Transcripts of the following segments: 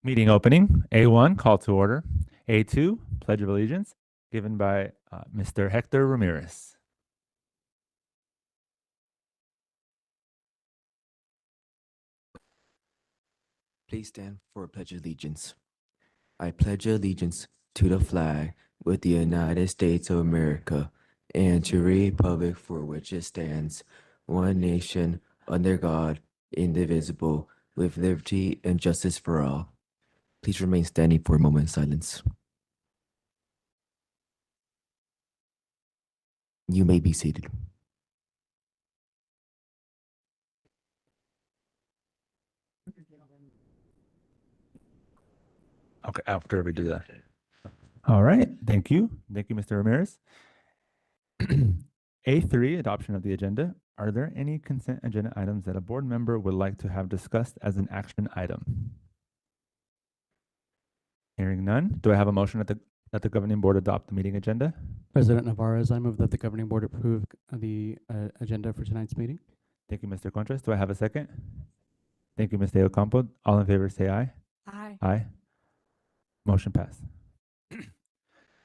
Meeting opening. A1, call to order. A2, Pledge of Allegiance, given by Mr. Hector Ramirez. Please stand for a pledge of allegiance. I pledge allegiance to the flag with the United States of America and to the republic for which it stands, one nation, under God, indivisible, with liberty and justice for all. Please remain standing for a moment of silence. You may be seated. Okay, after we do that. All right, thank you. Thank you, Mr. Ramirez. A3, adoption of the agenda. Are there any consent agenda items that a board member would like to have discussed as an action item? Hearing none, do I have a motion that the governing board adopt the meeting agenda? President Navarez, I move that the governing board approve the agenda for tonight's meeting. Thank you, Mr. Contras. Do I have a second? Thank you, Mr. Ocampo. All in favor say aye. Aye. Aye. Motion passed.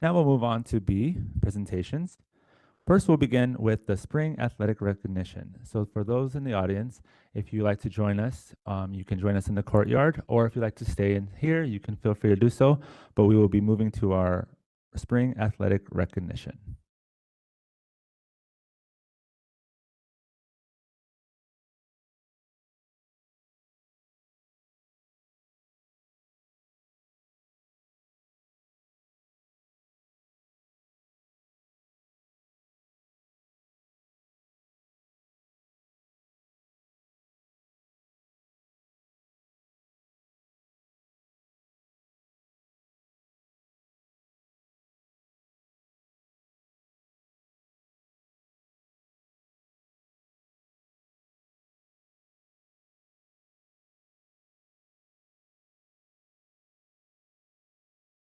Now we'll move on to B, presentations. First, we'll begin with the spring athletic recognition. So for those in the audience, if you like to join us, you can join us in the courtyard, or if you'd like to stay in here, you can feel free to do so, but we will be moving to our spring athletic recognition.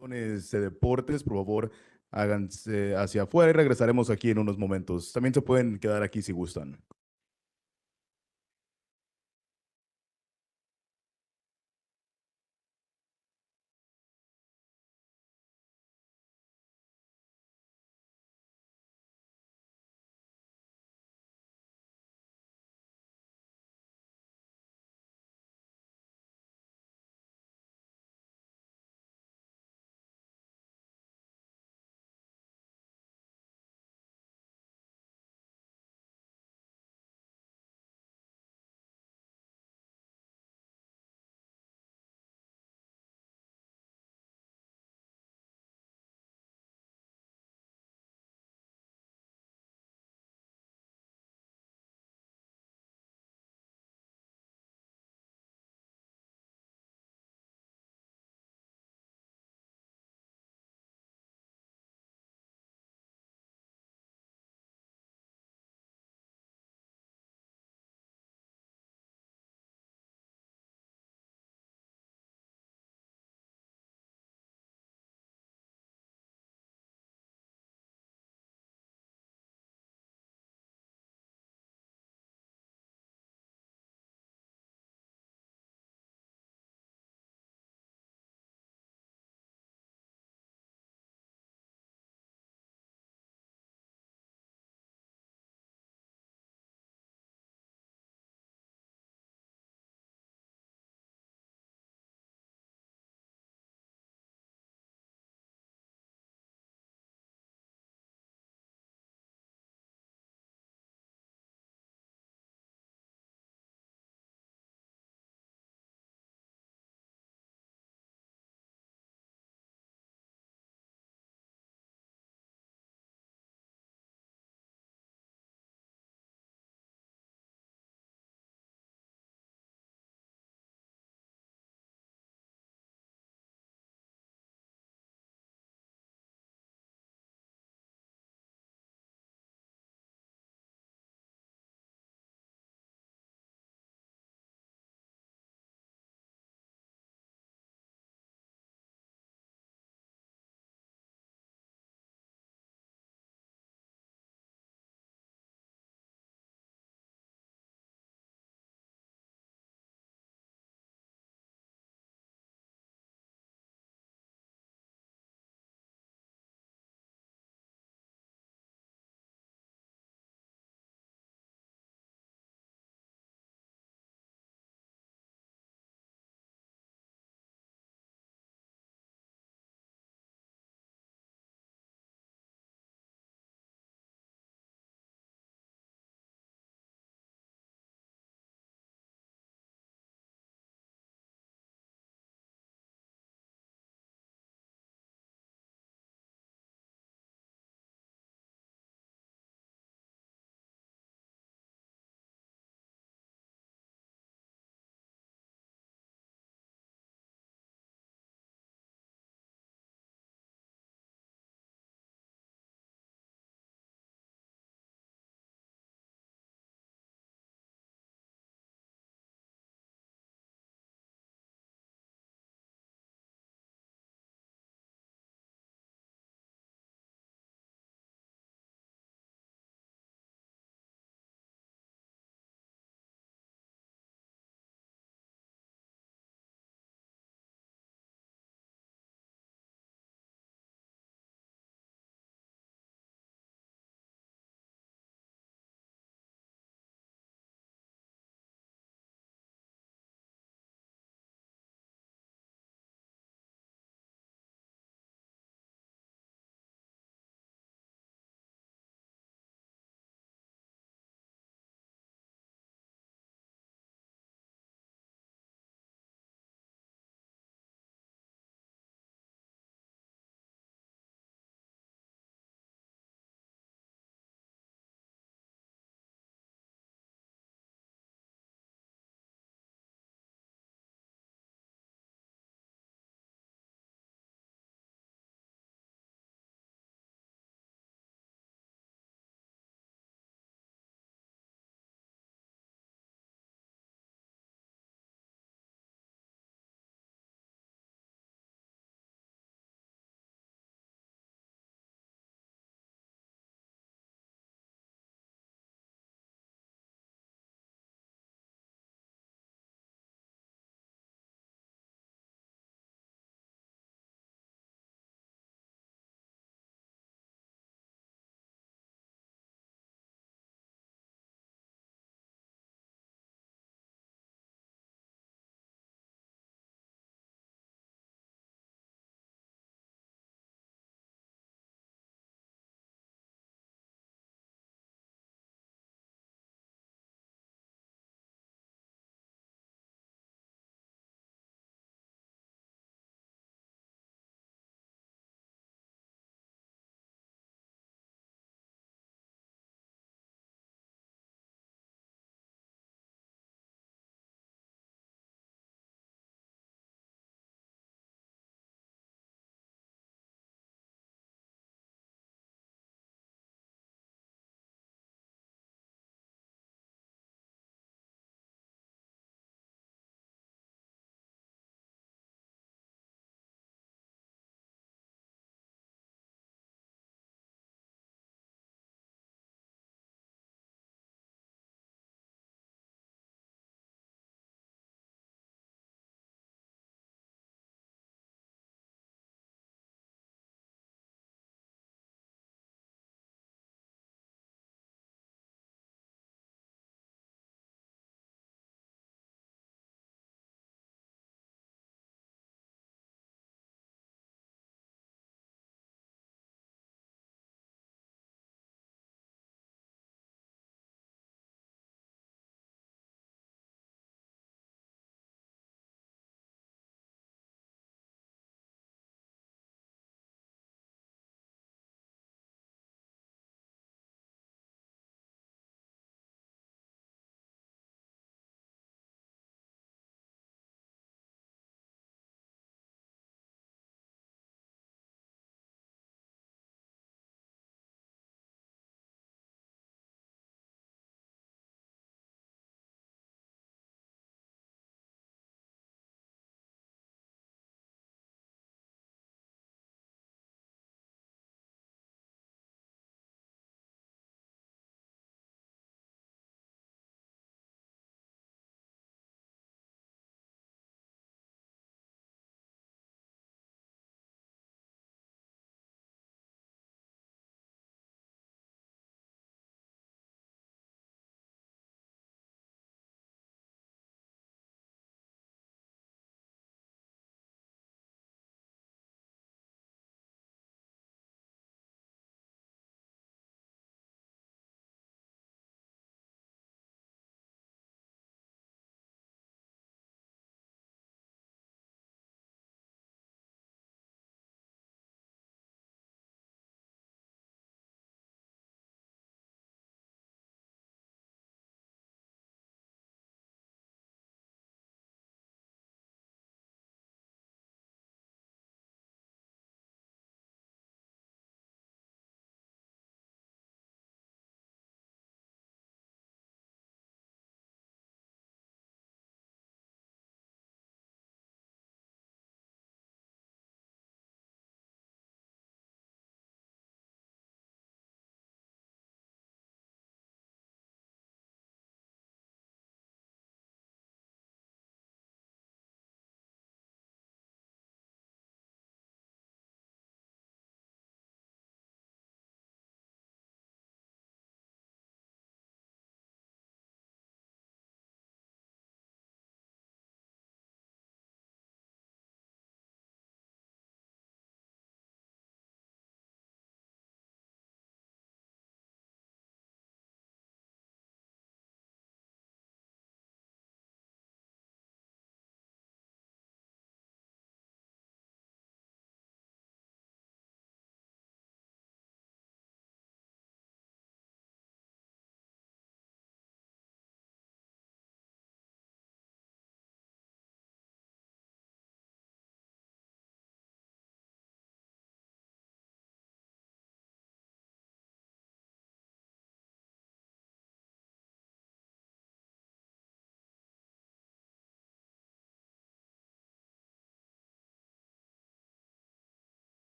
De deportes, por favor, háganse hacia afuera y regresaremos aquí en unos momentos. También se pueden quedar aquí si gustan.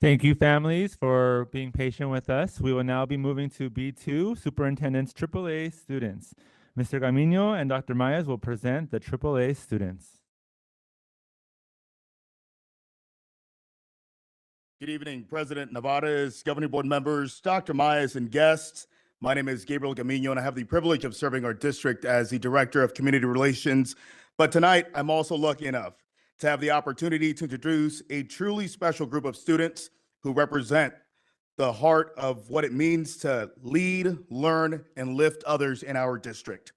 Thank you, families, for being patient with us. We will now be moving to B2, Superintendent's AAA students. Mr. Gamino and Dr. Mayas will present the AAA students. Good evening, President Navarez, Governing Board members, Dr. Myers, and guests. My name is Gabriel Gamino, and I have the privilege of serving our district as the Director of Community Relations. But tonight, I'm also lucky enough to have the opportunity to introduce a truly special group of students who represent the heart of what it means to lead, learn, and lift others in our district.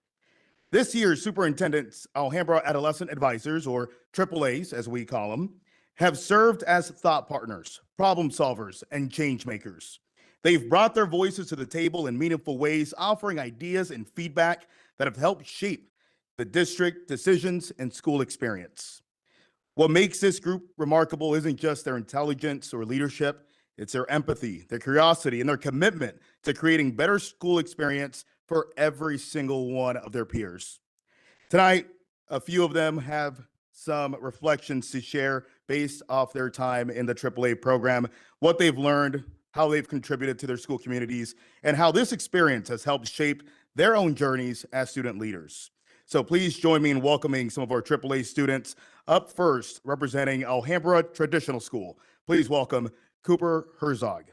This year's superintendent's Alhambra Adolescent Advisors, or AAAs as we call them, have served as thought partners, problem solvers, and change makers. They've brought their voices to the table in meaningful ways, offering ideas and feedback that have helped shape the district decisions and school experience. What makes this group remarkable isn't just their intelligence or leadership, it's their empathy, their curiosity, and their commitment to creating better school experience for every single one of their peers. Tonight, a few of them have some reflections to share based off their time in the AAA program, what they've learned, how they've contributed to their school communities, and how this experience has helped shape their own journeys as student leaders. So please join me in welcoming some of our AAA students. Up first, representing Alhambra Traditional School, please welcome Cooper Herzog.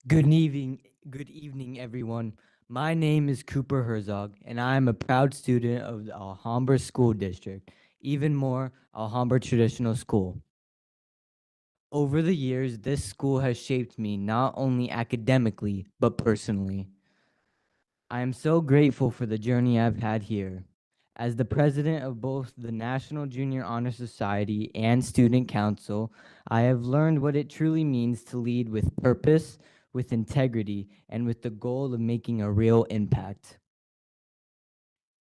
Good evening, everyone. My name is Cooper Herzog, and I am a proud student of the Alhambra School District, even more, Alhambra Traditional School. Over the years, this school has shaped me not only academically, but personally. I am so grateful for the journey I've had here. As the president of both the National Junior Honor Society and Student Council, I have learned what it truly means to lead with purpose, with integrity, and with the goal of making a real impact.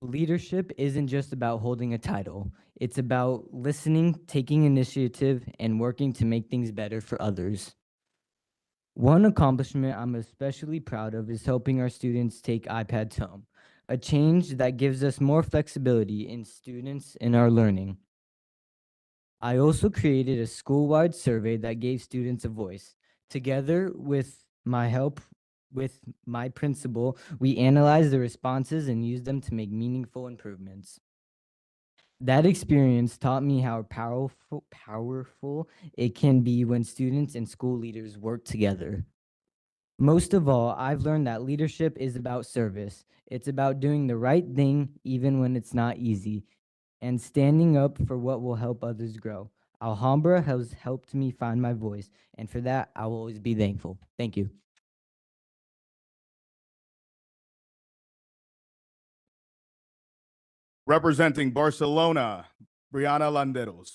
Leadership isn't just about holding a title. It's about listening, taking initiative, and working to make things better for others. One accomplishment I'm especially proud of is helping our students take iPads home, a change that gives us more flexibility in students in our learning. I also created a school-wide survey that gave students a voice. Together with my help with my principal, we analyzed the responses and used them to make meaningful improvements. That experience taught me how powerful it can be when students and school leaders work together. Most of all, I've learned that leadership is about service. It's about doing the right thing even when it's not easy, and standing up for what will help others grow. Alhambra has helped me find my voice, and for that, I will always be thankful. Thank you. Representing Barcelona, Brianna Landeros.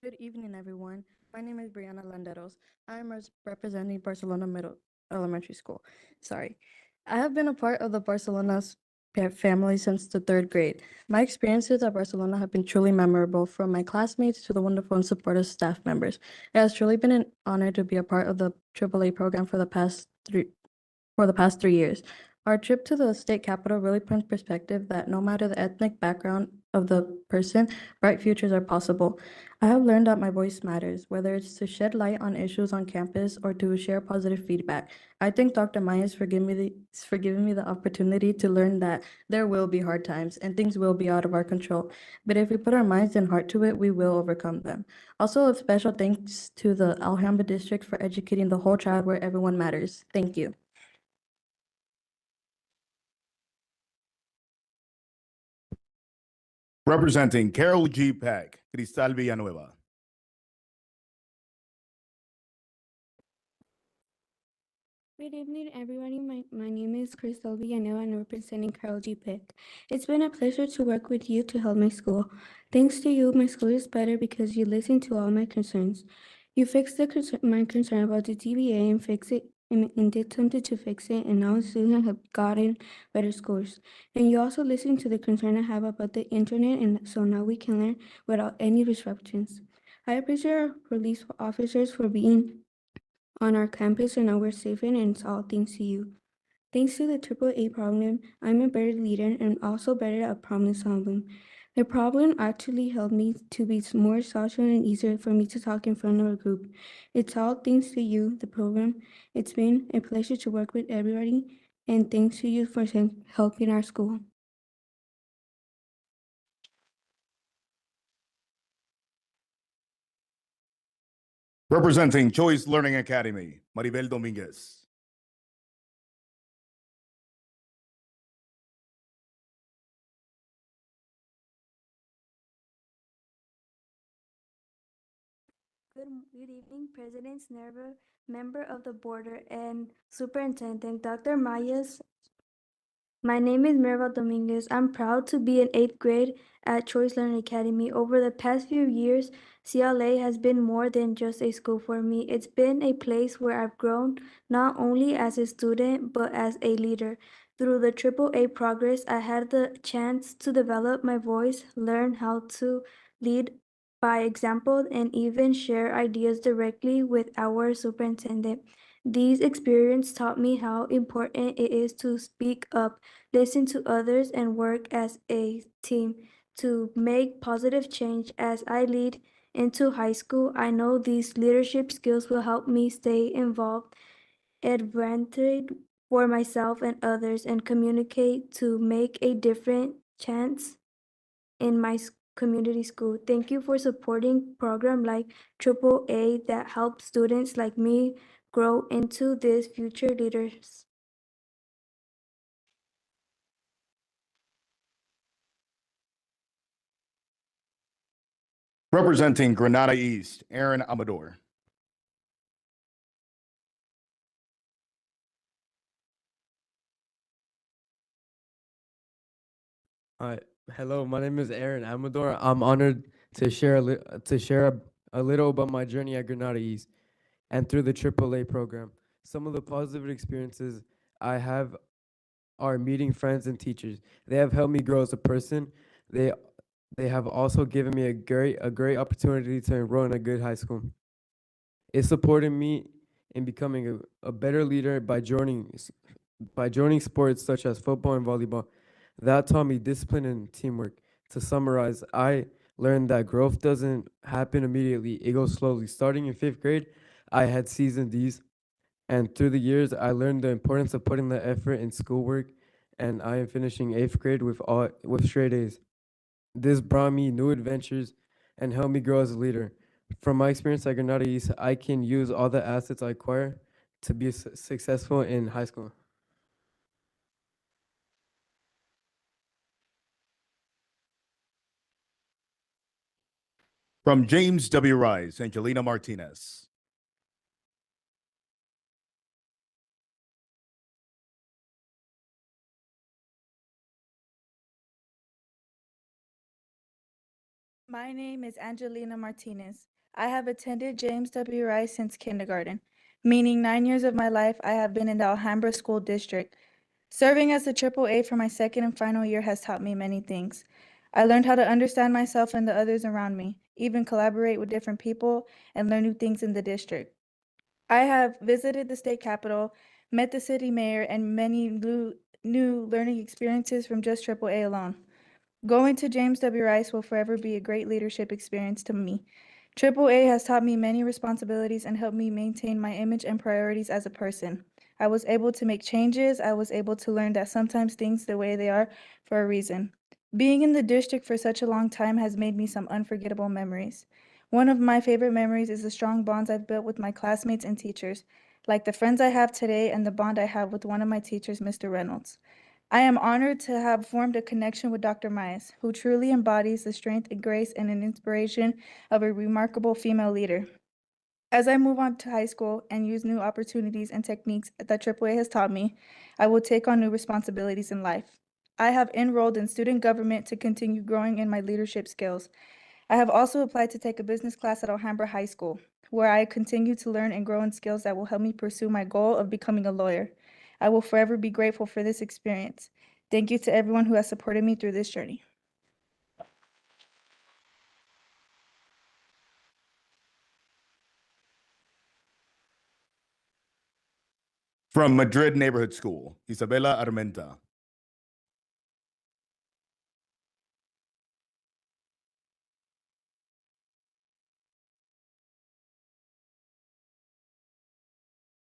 Good evening, everyone. My name is Brianna Landeros. I am representing Barcelona Middle Elementary School. Sorry. I have been a part of the Barcelona's family since the 3rd grade. My experiences at Barcelona have been truly memorable, from my classmates to the wonderful and supportive staff members. It has truly been an honor to be a part of the AAA program for the past 3 years. Our trip to the state capital really put in perspective that no matter the ethnic background of the person, bright futures are possible. I have learned that my voice matters, whether it's to shed light on issues on campus or to share positive feedback. I thank Dr. Myers for giving me the opportunity to learn that there will be hard times and things will be out of our control. But if we put our minds and heart to it, we will overcome them. Also, a special thanks to the Alhambra district for educating the whole child where everyone matters. Thank you. Representing Carol G. Peck, Cristal Villanueva. Good evening, everybody. My name is Cristal Villanueva, and I'm representing Carol G. Pick. It's been a pleasure to work with you to help my school. Thanks to you, my school is better because you listen to all my concerns. You fixed my concern about the DBA and fix it and did something to fix it, and now students have gotten better scores. And you also listened to the concern I have about the internet, and so now we can learn without any disruptions. I appreciate our police officers for being on our campus, and now we're safe, and it's all thanks to you. Thanks to the AAA program, I'm a better leader and also better at problem solving. The problem actually helped me to be more social and easier for me to talk in front of a group. It's all thanks to you, the program. It's been a pleasure to work with everybody, and thanks to you for helping our school. Representing Choice Learning Academy, Maribel Dominguez. Good evening, President Snerva, member of the board, and Superintendent Dr. Mayas. My name is Mirva Dominguez. I'm proud to be in 8th grade at Choice Learning Academy. Over the past few years, CLA has been more than just a school for me. It's been a place where I've grown not only as a student, but as a leader. Through the AAA progress, I had the chance to develop my voice, learn how to lead by example, and even share ideas directly with our superintendent. These experiences taught me how important it is to speak up, listen to others, and work as a team to make positive change. As I lead into high school, I know these leadership skills will help me stay involved, advocate for myself and others, and communicate to make a different chance in my community school. Thank you for supporting program like AAA that help students like me grow into these future leaders. Representing Granada East, Aaron Amador. Hi, hello. My name is Aaron Amador. I'm honored to share a little about my journey at Granada East and through the AAA program. Some of the positive experiences I have are meeting friends and teachers. They have helped me grow as a person. They they have also given me a great opportunity to enroll in a good high school. It supported me in becoming a better leader by joining sports such as football and volleyball. That taught me discipline and teamwork. To summarize, I learned that growth doesn't happen immediately, it goes slowly. Starting in 5th grade, I had seasoned these, and through the years, I learned the importance of putting the effort in schoolwork, and I am finishing 8th grade with straight A's. This brought me new adventures and helped me grow as a leader. From my experience at Granada East, I can use all the assets I acquire to be successful in high school. From James W. Rice, Angelina Martinez. My name is Angelina Martinez. I have attended James W. Rice since kindergarten, meaning 9 years of my life I have been in the Alhambra School District. Serving as the AAA for my second and final year has taught me many things. I learned how to understand myself and the others around me, even collaborate with different people, and learn new things in the district. I have visited the state capitol, met the city mayor, and many new learning experiences from just AAA alone. Going to James W. Rice will forever be a great leadership experience to me. AAA has taught me many responsibilities and helped me maintain my image and priorities as a person. I was able to make changes. I was able to learn that sometimes things the way they are for a reason. Being in the district for such a long time has made me some unforgettable memories. One of my favorite memories is the strong bonds I've built with my classmates and teachers, like the friends I have today and the bond I have with one of my teachers, Mr. Reynolds. I am honored to have formed a connection with Dr. Myers, who truly embodies the strength and grace and an inspiration of a remarkable female leader. As I move on to high school and use new opportunities and techniques that AAA has taught me, I will take on new responsibilities in life. I have enrolled in student government to continue growing in my leadership skills. I have also applied to take a business class at Alhambra High School, where I continue to learn and grow in skills that will help me pursue my goal of becoming a lawyer. I will forever be grateful for this experience. Thank you to everyone who has supported me through this journey. From Madrid Neighborhood School, Isabela Armenta.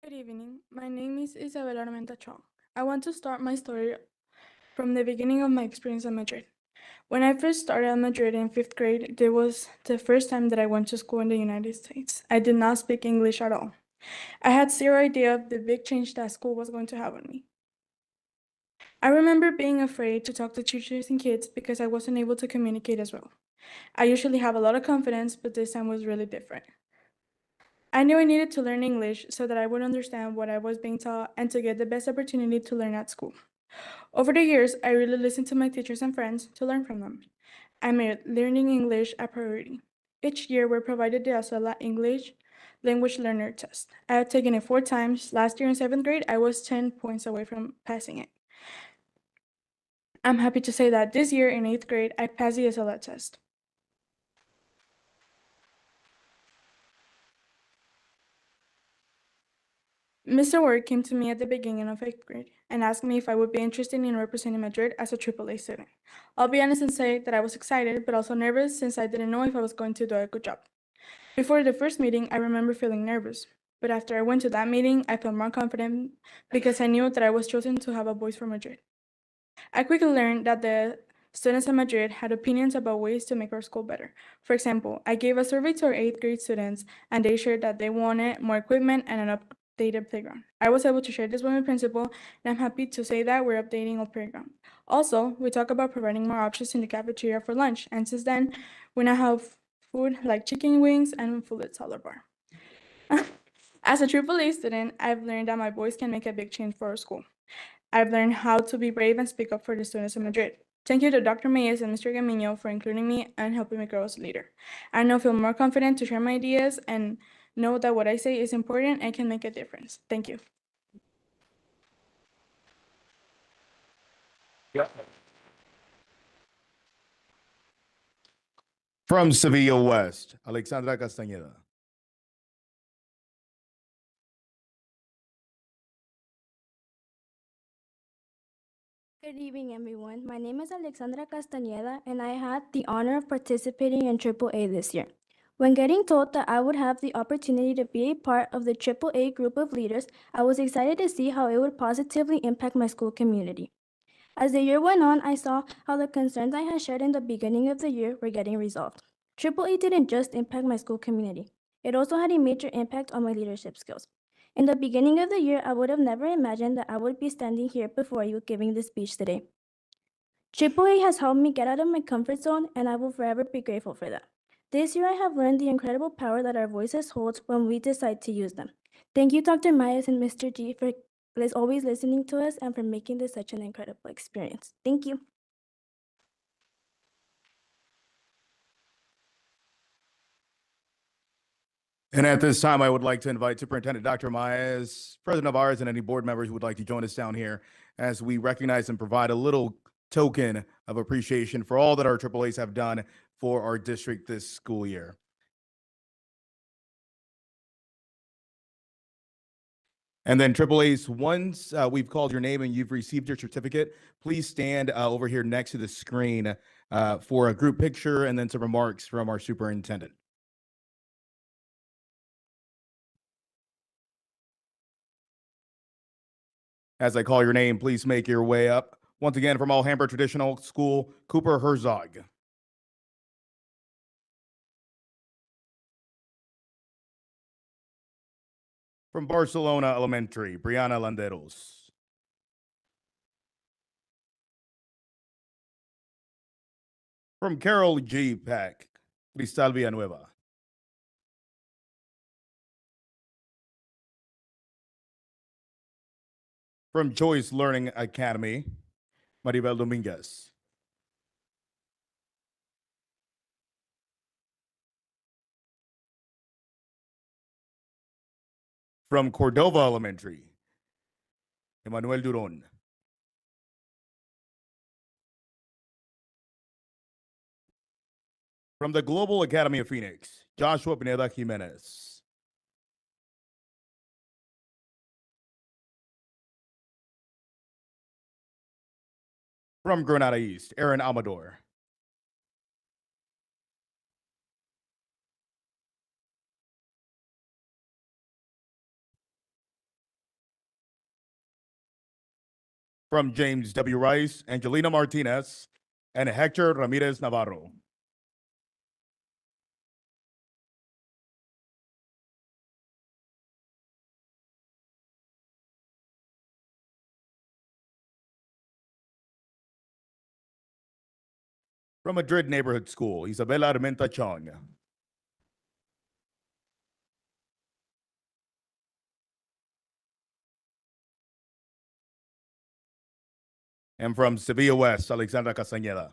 Good evening. My name is Isabel Armenta Chong. I want to start my story from the beginning of my experience in Madrid. When I first started at Madrid in 5th grade, it was the first time that I went to school in the United States. I did not speak English at all. I had zero idea of the big change that school was going to have on me. I remember being afraid to talk to teachers and kids because I wasn't able to communicate as well. I usually have a lot of confidence, but this time was really different. I knew I needed to learn English so that I would understand what I was being taught and to get the best opportunity to learn at school. Over the years, I really listened to my teachers and friends to learn from them. I made learning English a priority. Each year, we're provided the ASOLA English Language Learner Test. I had taken it 4 times. Last year in 7th grade, I was 10 points away from passing it. I'm happy to say that this year in 8th grade, I passed the ASOLA test. Mr. Ward came to me at the beginning of 8th grade and asked me if I would be interested in representing Madrid as a AAA student. I'll be honest and say that I was excited, but also nervous since I didn't know if I was going to do a good job. Before the first meeting, I remember feeling nervous, but after I went to that meeting, I felt more confident because I knew that I was chosen to have a voice for Madrid. I quickly learned that the students in Madrid had opinions about ways to make our school better. For example, I gave a survey to our 8th grade students, and they shared that they wanted more equipment and an updated playground. I was able to share this with my principal, and I'm happy to say that we're updating our playground. Also, we talk about providing more options in the cafeteria for lunch, and since then, we now have food like chicken wings and full salad bar. As a AAA student, I've learned that my voice can make a big change for our school. I've learned how to be brave and speak up for the students in Madrid. Thank you to Dr. Mayes and Mr. Gamino for including me and helping me grow as a leader. I now feel more confident to share my ideas and know that what I say is important and can make a difference. Thank you. From Sevilla West, Alexandra Castañeda. Good evening, everyone. My name is Alexandra Castañeda, and I had the honor of participating in AAA this year. When getting told that I would have the opportunity to be a part of the AAA group of leaders, I was excited to see how it would positively impact my school community. As the year went on, I saw how the concerns I had shared in the beginning of the year were getting resolved. AAA didn't just impact my school community, it also had a major impact on my leadership skills. In the beginning of the year, I would have never imagined that I would be standing here before you giving this speech today. AAA has helped me get out of my comfort zone, and I will forever be grateful for that. This year, I have learned the incredible power that our voices hold when we decide to use them. Thank you, Dr. Myers and Mr. G, for always listening to us and for making this such an incredible experience. Thank you. And at this time, I would like to invite Superintendent Dr. Maez, President of ours, and any board members who would like to join us down here as we recognize and provide a little token of appreciation for all that our AAAs have done for our district this school year. And then AAAs, once we've called your name and you've received your certificate, please stand over here next to the screen for a group picture and then some remarks from our superintendent. As I call your name, please make your way up. Once again, from Alhambra Traditional School, Cooper Herzog. From Barcelona Elementary, Brianna Landeros. From Carol G. Peck, Cristal Villanueva. From Choice Learning Academy, Maribel Dominguez. From Cordova Elementary, Emmanuel Duron. From the Global Academy of Phoenix, Joshua Pineda Jimenez. From Granada East, Aaron Amador. From James W. Rice, Angelina Martinez, and Hector Ramirez Navarro. From Madrid Neighborhood School, Isabela Armenta Chong. And from Sevilla West, Alexandra Castañeda.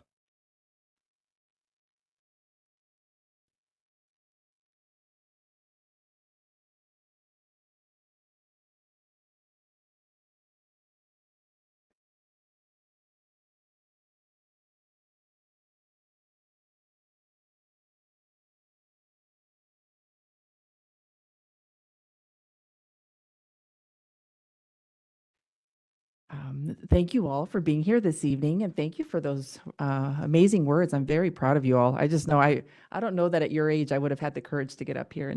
Thank you all for being here this evening, and thank you for those amazing words. I'm very proud of you all. I just know I don't know that at your age I would have had the courage to get up here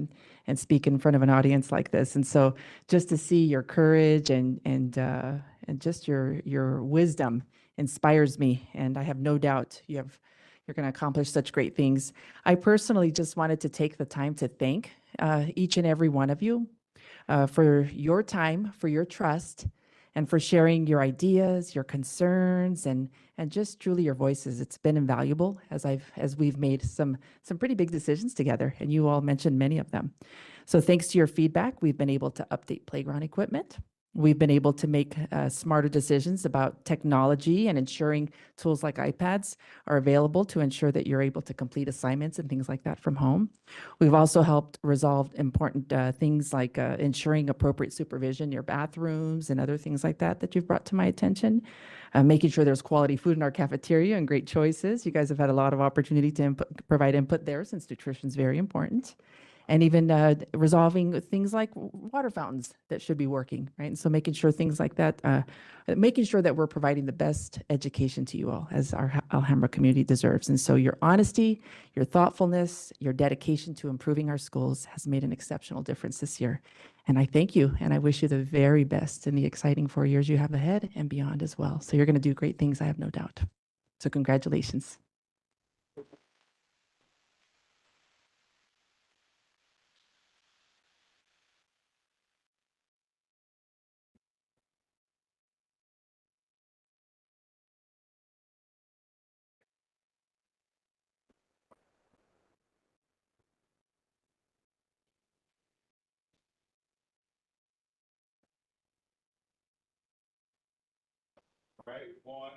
and speak in front of an audience like this. And so just to see your courage and just your wisdom inspires me, and I have no doubt you're going to accomplish such great things. I personally just wanted to take the time to thank each and every one of you for your time, for your trust, and for sharing your ideas, your concerns, and just truly your voices. It's been invaluable as we've made some pretty big decisions together, and you all mentioned many of them. So thanks to your feedback, we've been able to update playground equipment. We've been able to make smarter decisions about technology and ensuring tools like iPads are available to ensure that you're able to complete assignments and things like that from home. We've also helped resolve important things like ensuring appropriate supervision in your bathrooms and other things like that you've brought to my attention. Making sure there's quality food in our cafeteria and great choices. You guys have had a lot of opportunity to provide input there, since nutrition is very important. And even resolving things like water fountains that should be working, right? And so making sure things like that, making sure that we're providing the best education to you all, as our Alhambra community deserves. And so your honesty, your thoughtfulness, your dedication to improving our schools has made an exceptional difference this year. And I thank you, and I wish you the very best in the exciting 4 years you have ahead and beyond as well. So you're going to do great things, I have no doubt. So congratulations. Right, one.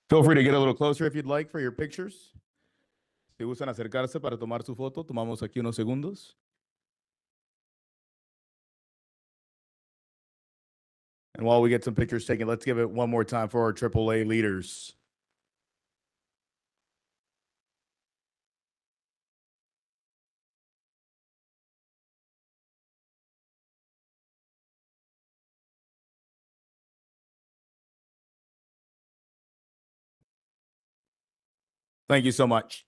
Feel free to get a little closer if you'd like for your pictures. Si gustan acercarse para tomar su foto, tomamos aquí unos segundos. And while we get some pictures taken, let's give it one more time for our AAA leaders. Thank you so much.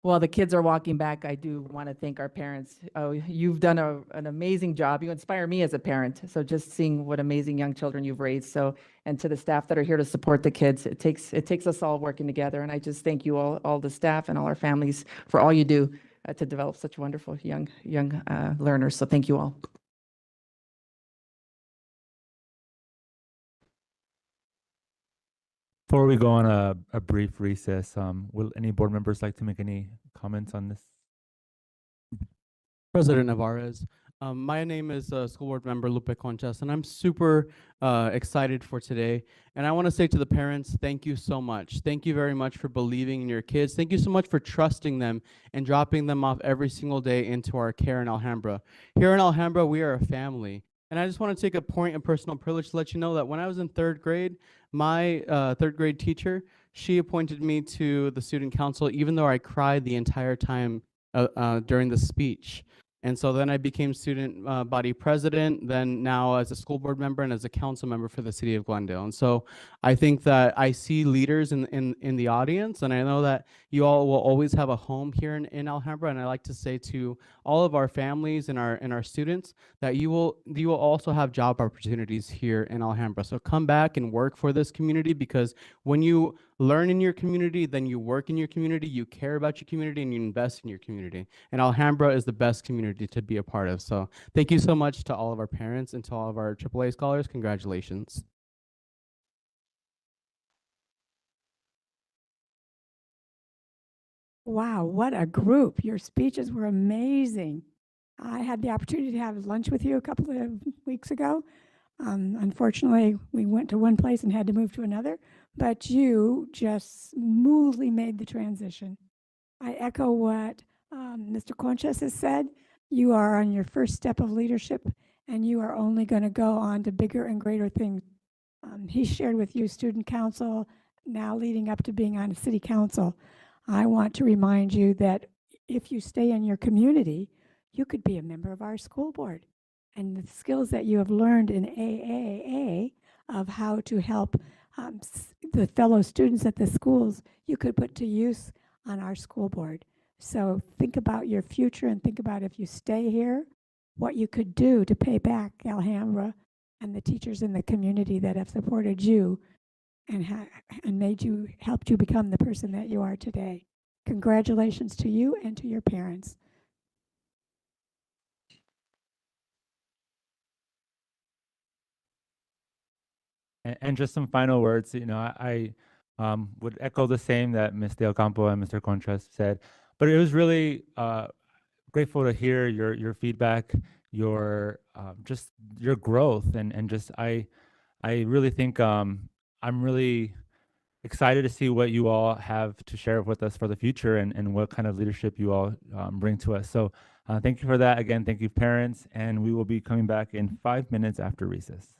While the kids are walking back, I do want to thank our parents. Oh, you've done an amazing job. You inspire me as a parent. So just seeing what amazing young children you've raised. So, and to the staff that are here to support the kids, it takes us all working together. And I just thank you all the staff and all our families for all you do to develop such wonderful young learners. So thank you all. Before we go on a brief recess, will any board members like to make any comments on this? President Navarez. My name is School Board Member Lupe Conchas, and I'm super excited for today. And I want to say to the parents, thank you so much. Thank you very much for believing in your kids. Thank you so much for trusting them and dropping them off every single day into our care in Alhambra. Here in Alhambra, we are a family. And I just want to take a point of personal privilege to let you know that when I was in third grade, my third grade teacher she appointed me to the student council, even though I cried the entire time during the speech. And so then I became student body president, then now as a school board member and as a council member for the city of Glendale. And so I think that I see leaders in the audience, and I know that you all will always have a home here in Alhambra. And I like to say to all of our families and our students that you will also have job opportunities here in Alhambra. So come back and work for this community, because when you learn in your community, then you work in your community, you care about your community, and you invest in your community. And Alhambra is the best community to be a part of. So thank you so much to all of our parents and to all of our AAA scholars. Congratulations. Wow, what a group. Your speeches were amazing. I had the opportunity to have lunch with you a couple of weeks ago. Unfortunately, we went to one place and had to move to another, but you just smoothly made the transition. I echo what Mr. Conchas has said. You are on your first step of leadership, and you are only going to go on to bigger and greater things. He shared with you student council, now leading up to being on city council. I want to remind you that if you stay in your community, you could be a member of our school board. And the skills that you have learned in AAA of how to help the fellow students at the schools, you could put to use on our school board. So think about your future and think about, if you stay here, what you could do to pay back Alhambra and the teachers in the community that have supported you and helped you become the person that you are today. Congratulations to you and to your parents. And just some final words. I would echo the same that Ms. Del Campo and Mr. Contras said, but it was really grateful to hear your feedback, your just your growth, and just I really think I'm really excited to see what you all have to share with us for the future, and what kind of leadership you all bring to us. So thank you for that. Again, thank you, parents, and we will be coming back in 5 minutes after recess.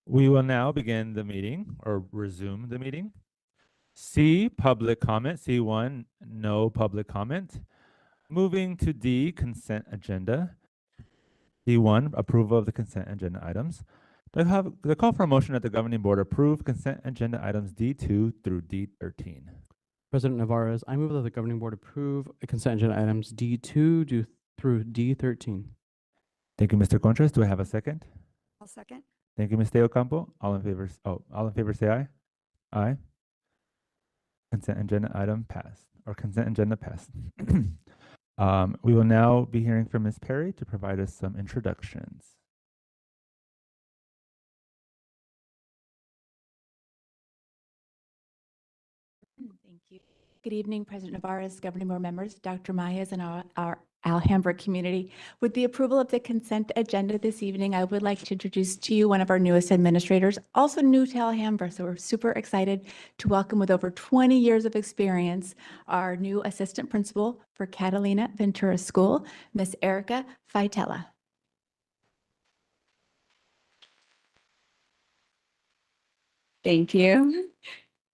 We will now begin the meeting or resume the meeting. C, public comment. C1, no public comment. Moving to D, consent agenda. D1, approval of the consent agenda items. Do I have the call for a motion that the governing board approve consent agenda items D2 through D13? President Navarez, I move that the governing board approve consent agenda items D2 through D13. Thank you, Mr. Contras. Do I have a second? I'll second. Thank you, Ms. De Ocampo. All in favor, all in favor say aye. Aye. Consent agenda item passed, or consent agenda passed. We will now be hearing from Ms. Perry to provide us some introductions. Thank you. Good evening, President Navarez, governing board members, Dr. Mayas, and our Alhambra community. With the approval of the consent agenda this evening, I would like to introduce to you one of our newest administrators, also new to Alhambra. So we're super excited to welcome, with over 20 years of experience, our new assistant principal for Catalina Ventura School, Miss Erica Faitella. Thank you.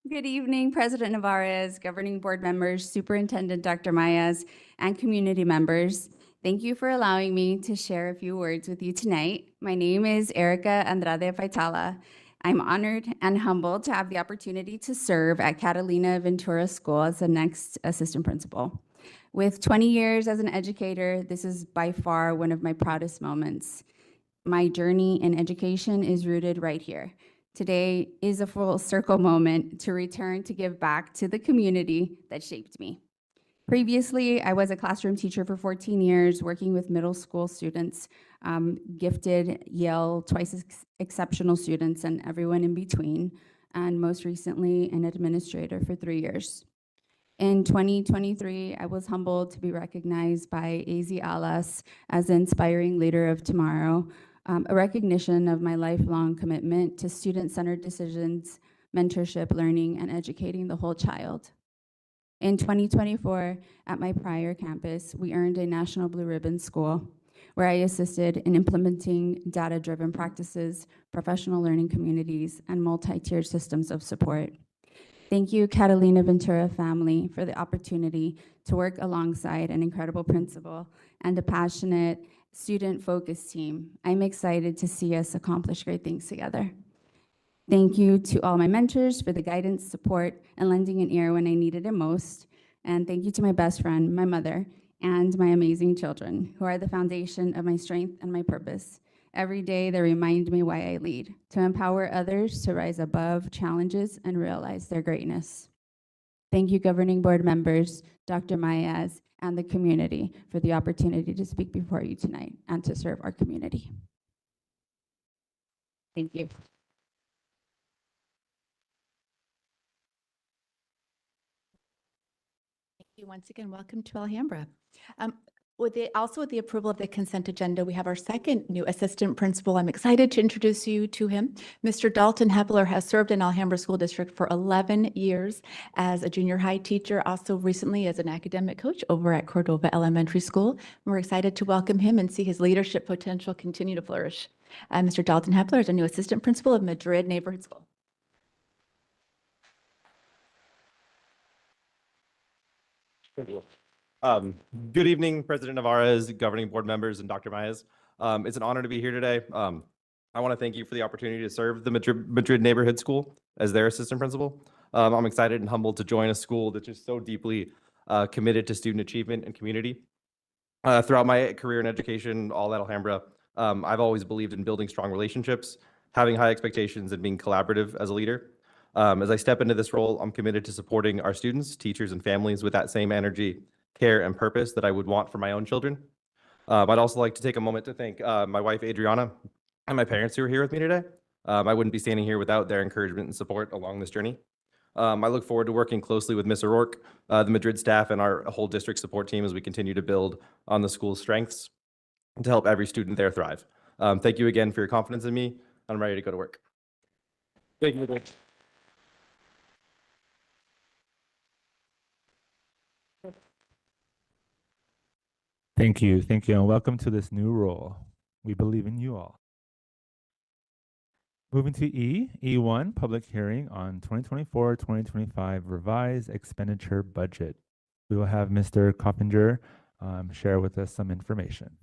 Good evening, President Navarez, governing board members, Superintendent Dr. Mayas, and community members. Thank you for allowing me to share a few words with you tonight. My name is Erica Andrade Faitala. I'm honored and humbled to have the opportunity to serve at Catalina Ventura School as the next assistant principal. With 20 years as an educator, this is by far one of my proudest moments. My journey in education is rooted right here. Today is a full circle moment to return to give back to the community that shaped me. Previously, I was a classroom teacher for 14 years, working with middle school students, gifted Yale, twice exceptional students, and everyone in between, and most recently, an administrator for 3 years. In 2023, I was humbled to be recognized by AZ Alas as the Inspiring Leader of Tomorrow, a recognition of my lifelong commitment to student-centered decisions, mentorship, learning, and educating the whole child. In 2024, at my prior campus, we earned a National Blue Ribbon School, where I assisted in implementing data-driven practices, professional learning communities, and multi-tiered systems of support. Thank you, Catalina Ventura family, for the opportunity to work alongside an incredible principal and a passionate, student-focused team. I'm excited to see us accomplish great things together. Thank you to all my mentors for the guidance, support, and lending an ear when I needed it most. And thank you to my best friend, my mother, and my amazing children, who are the foundation of my strength and my purpose. Every day, they remind me why I lead, to empower others to rise above challenges and realize their greatness. Thank you, governing board members, Dr. Mayas, and the community for the opportunity to speak before you tonight and to serve our community. Thank you. Thank you once again. Welcome to Alhambra. With the approval of the consent agenda, we have our second new assistant principal. I'm excited to introduce you to him. Mr. Dalton Hepler has served in Alhambra School District for 11 years as a junior high teacher, also recently as an academic coach over at Cordova Elementary School. We're excited to welcome him and see his leadership potential continue to flourish. Mr. Dalton Hepler is a new assistant principal of Madrid Neighborhood School. Good evening, President Navarez, governing board members, and Dr. Mayas. It's an honor to be here today. I want to thank you for the opportunity to serve the Madrid Neighborhood School as their assistant principal. I'm excited and humbled to join a school that's just so deeply committed to student achievement and community. Throughout my career in education, all at Alhambra, I've always believed in building strong relationships, having high expectations, and being collaborative as a leader. As I step into this role, I'm committed to supporting our students, teachers, and families with that same energy, care, and purpose that I would want for my own children. I'd also like to take a moment to thank my wife, Adriana, and my parents who are here with me today. I wouldn't be standing here without their encouragement and support along this journey. I look forward to working closely with Ms. O'Rourke, the Madrid staff, and our whole district support team as we continue to build on the school's strengths and to help every student there thrive. Thank you again for your confidence in me. I'm ready to go to work. Thank you. Thank you, and welcome to this new role. We believe in you all. Moving to E1, public hearing on 2024-2025 revised expenditure budget. We will have Mr. Coppinger share with us some information.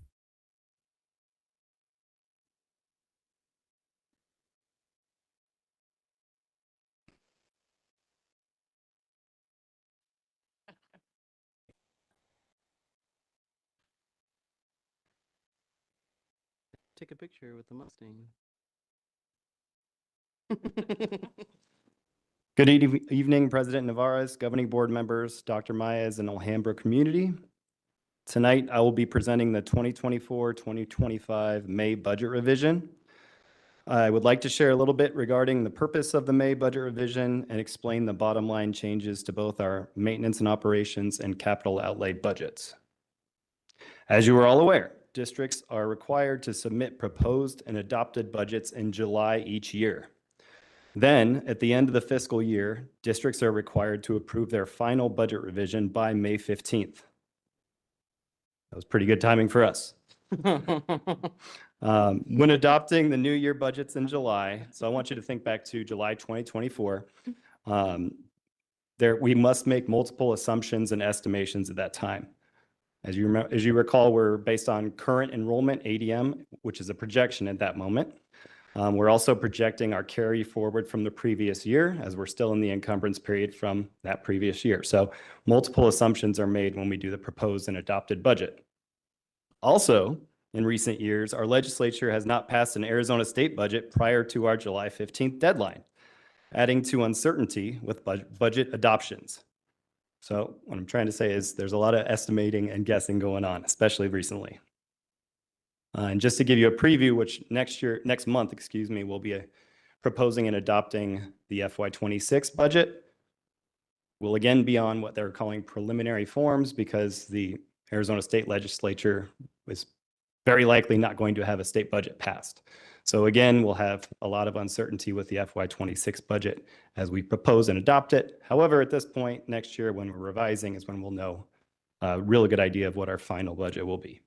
Take a picture with the Mustang. Good evening, President Navarez, governing board members, Dr. Maez, and Alhambra community. Tonight, I will be presenting the 2024-2025 May budget revision. I would like to share a little bit regarding the purpose of the May budget revision and explain the bottom line changes to both our maintenance and operations and capital outlay budgets. As you are all aware, districts are required to submit proposed and adopted budgets in July each year. Then, at the end of the fiscal year, districts are required to approve their final budget revision by May 15th. That was pretty good timing for us. When adopting the new year budgets in July, so I want you to think back to July 2024, we must make multiple assumptions and estimations at that time. As you recall, we're based on current enrollment, ADM, which is a projection at that moment. We're also projecting our carry forward from the previous year, as we're still in the encumbrance period from that previous year. So multiple assumptions are made when we do the proposed and adopted budget. Also, in recent years, our legislature has not passed an Arizona state budget prior to our July 15th deadline, adding to uncertainty with budget adoptions. So what I'm trying to say is there's a lot of estimating and guessing going on, especially recently. And just to give you a preview, which next month, we'll be proposing and adopting the FY26 budget. We'll again be on what they're calling preliminary forms because the Arizona State Legislature is very likely not going to have a state budget passed. So again, we'll have a lot of uncertainty with the FY26 budget as we propose and adopt it. However, at this point next year when we're revising is when we'll know a really good idea of what our final budget will be.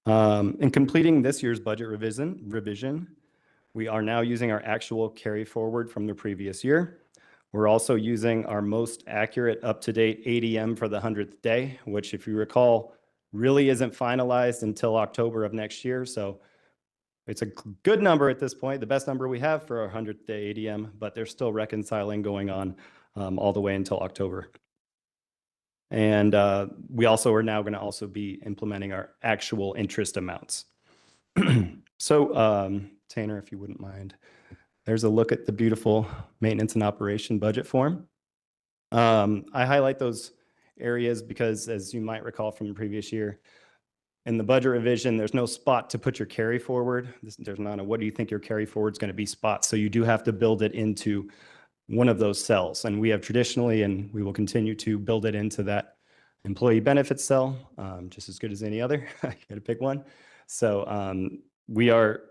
In completing this year's budget revision, we are now using our actual carry forward from the previous year. We're also using our most accurate up-to-date ADM for the 100th day, which if you recall, really isn't finalized until October of next year. So it's a good number at this point, the best number we have for our 100th day ADM, but there's still reconciling going on all the way until October. And we also are now going to also be implementing our actual interest amounts. So Tanner, if you wouldn't mind, there's a look at the beautiful maintenance and operation budget form. I highlight those areas because, as you might recall from the previous year, in the budget revision, there's no spot to put your carry forward. There's not a what do you think your carry forward is going to be spot. So you do have to build it into one of those cells. And we have traditionally, and we will continue to build it into that employee benefits cell, just as good as any other. You got to pick one. So we are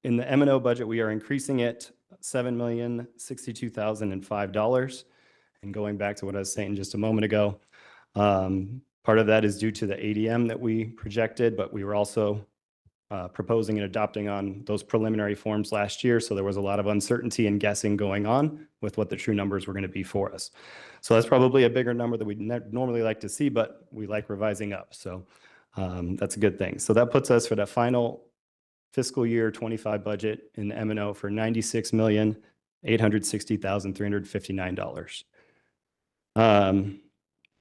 in the M&O budget, we are increasing it $7,062,005. And going back to what I was saying just a moment ago, part of that is due to the ADM that we projected, but we were also proposing and adopting on those preliminary forms last year. So there was a lot of uncertainty and guessing going on with what the true numbers were going to be for us. So that's probably a bigger number that we'd normally like to see, but we like revising up. So that's a good thing. So that puts us for the final fiscal year 25 budget in the M&O for $96,860,359. And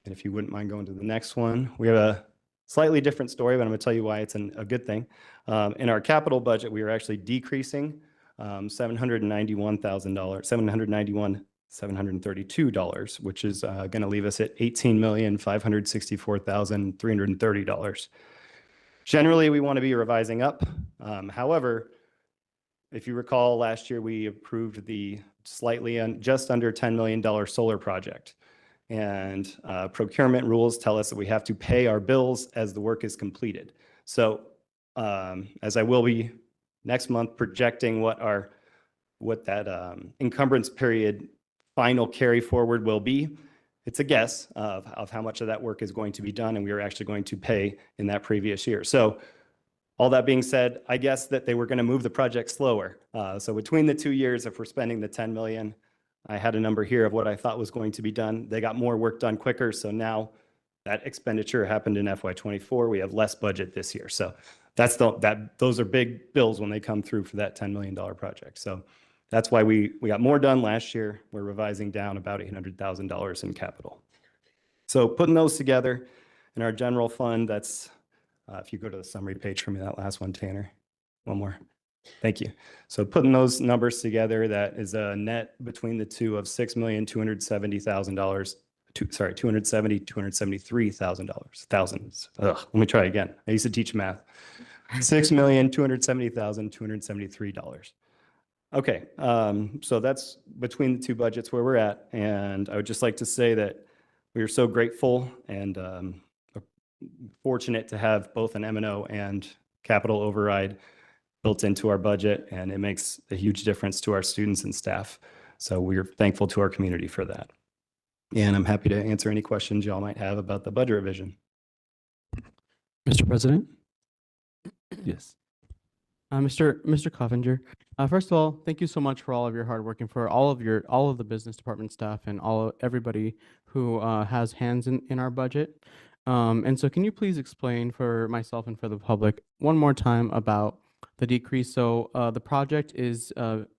if you wouldn't mind going to the next one, we have a slightly different story, but I'm going to tell you why it's a good thing. In our capital budget, we are actually decreasing $732, which is going to leave us at $18,564,330. Generally, we want to be revising up. However, if you recall, last year we approved the just under $10 million solar project. And procurement rules tell us that we have to pay our bills as the work is completed. So as I will be next month projecting what that encumbrance period final carry forward will be, it's a guess of how much of that work is going to be done and we are actually going to pay in that previous year. So All that being said, I guess that they were going to move the project slower. So between the 2 years, if we're spending the 10 million, I had a number here of what I thought was going to be done. They got more work done quicker. So now that expenditure happened in FY24. We have less budget this year. So those are big bills when they come through for that $10 million project. So that's why we got more done last year. We're revising down about $800,000 in capital. So putting those together in our general fund, that's, if you go to the summary page for me, that last one, Tanner, one more. Thank you. So putting those numbers together, that is a net between the two of $6,270,000. $273,000. Thousands. Let me try again. I used to teach math. $6,270,273. Okay, so that's between the two budgets where we're at, and I would just like to say that we are so grateful and fortunate to have both an M&O and capital override built into our budget, and it makes a huge difference to our students and staff. So we're thankful to our community for that. And I'm happy to answer any questions y'all might have about the budget revision. Mr. President? Yes. Mr. Coffinger, first of all, thank you so much for all of your hard work and for all of the business department staff and everybody who has hands in our budget. And so can you please explain for myself and for the public one more time about the decrease? So the project is,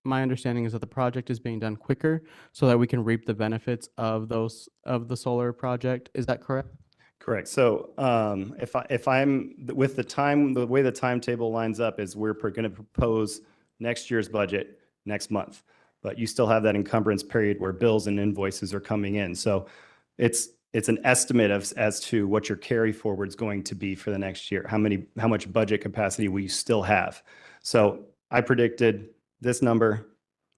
my understanding is that the project is being done quicker so that we can reap the benefits of the solar project. Is that correct? Correct. So if I'm with the way the timetable lines up is we're going to propose next year's budget next month, but you still have that encumbrance period where bills and invoices are coming in. So it's an estimate as to what your carry forward is going to be for the next year. How much budget capacity will you still have? So I predicted this number.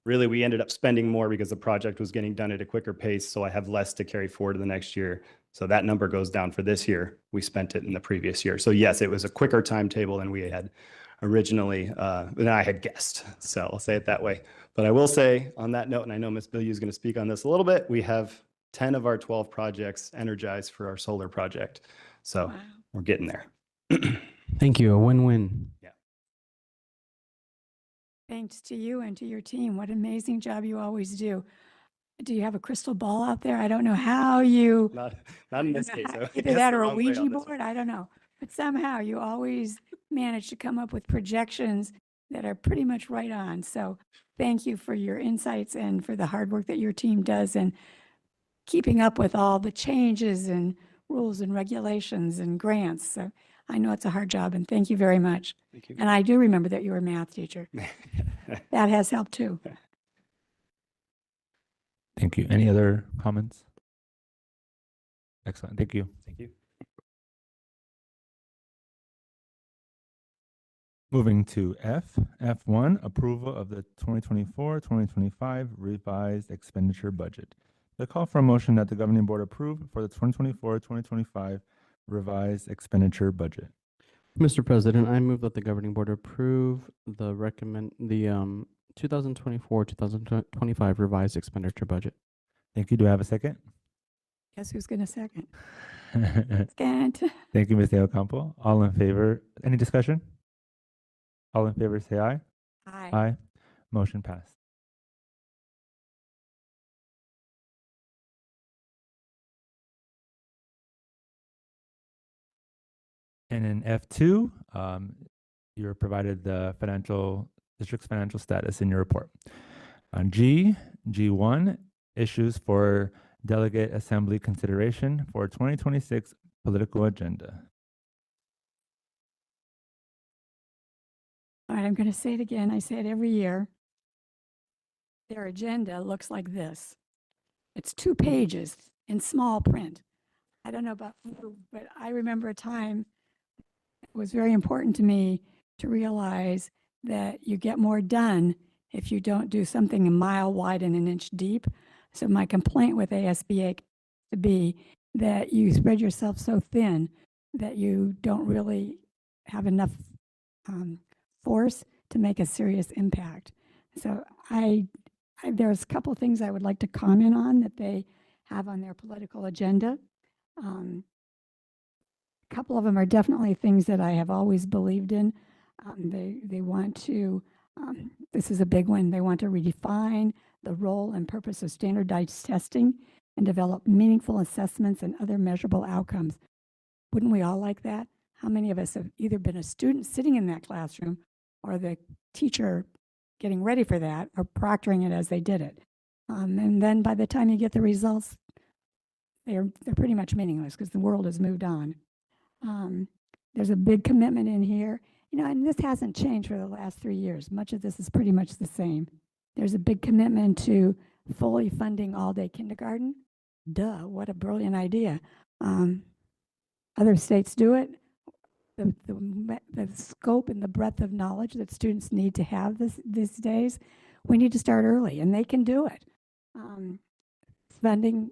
Really, we ended up spending more because the project was getting done at a quicker pace. So I have less to carry forward to the next year. So that number goes down for this year. We spent it in the previous year. So yes, it was a quicker timetable than we had originally, than I had guessed. So I'll say it that way. But I will say on that note, and I know Ms. Billiou is going to speak on this a little bit, we have 10 of our 12 projects energized for our solar project. So we're getting there. Thank you. A win-win. Yeah. Thanks to you and to your team. What an amazing job you always do. Do you have a crystal ball out there? I don't know how you. Not in this case. Either that or a Ouija board. I don't know. But somehow you always manage to come up with projections that are pretty much right on. So thank you for your insights and for the hard work that your team does and keeping up with all the changes and rules and regulations and grants. So I know it's a hard job, and thank you very much. Thank you. And I do remember that you were a math teacher. That has helped too. Thank you. Any other comments? Excellent. Thank you. Thank you. Moving to F1, approval of the 2024-2025 revised expenditure budget. The call for a motion that the governing board approve for the 2024-2025 revised expenditure budget. Mr. President, I move that the governing board approve the 2024-2025 revised expenditure budget. Thank you. Do I have a second? Guess who's going to second? Second. Thank you, Ms. Ocampo. All in favor? Any discussion? All in favor, say aye. Aye. Aye. Motion passed. And in F2, you're provided the district's financial status in your report. On G1, issues for delegate assembly consideration for 2026 political agenda. All right, I'm going to say it again. I say it every year. Their agenda looks like this. It's 2 pages in small print. I don't know about you, but I remember a time it was very important to me to realize that you get more done if you don't do something a mile wide and an inch deep. So my complaint with ASBA to be that you spread yourself so thin that you don't really have enough force to make a serious impact. So there's a couple of things I would like to comment on that they have on their political agenda. A couple of them are definitely things that I have always believed in. They want to, this is a big one, they want to redefine the role and purpose of standardized testing and develop meaningful assessments and other measurable outcomes. Wouldn't we all like that? How many of us have either been a student sitting in that classroom or the teacher getting ready for that or proctoring it as they did it? And then by the time you get the results, they're pretty much meaningless because the world has moved on. There's a big commitment in here, you know, and this hasn't changed for the last 3 years. Much of this is pretty much the same. There's a big commitment to fully funding all-day kindergarten. Duh, what a brilliant idea. Other states do it. The scope and the breadth of knowledge that students need to have these days, we need to start early, and they can do it. Funding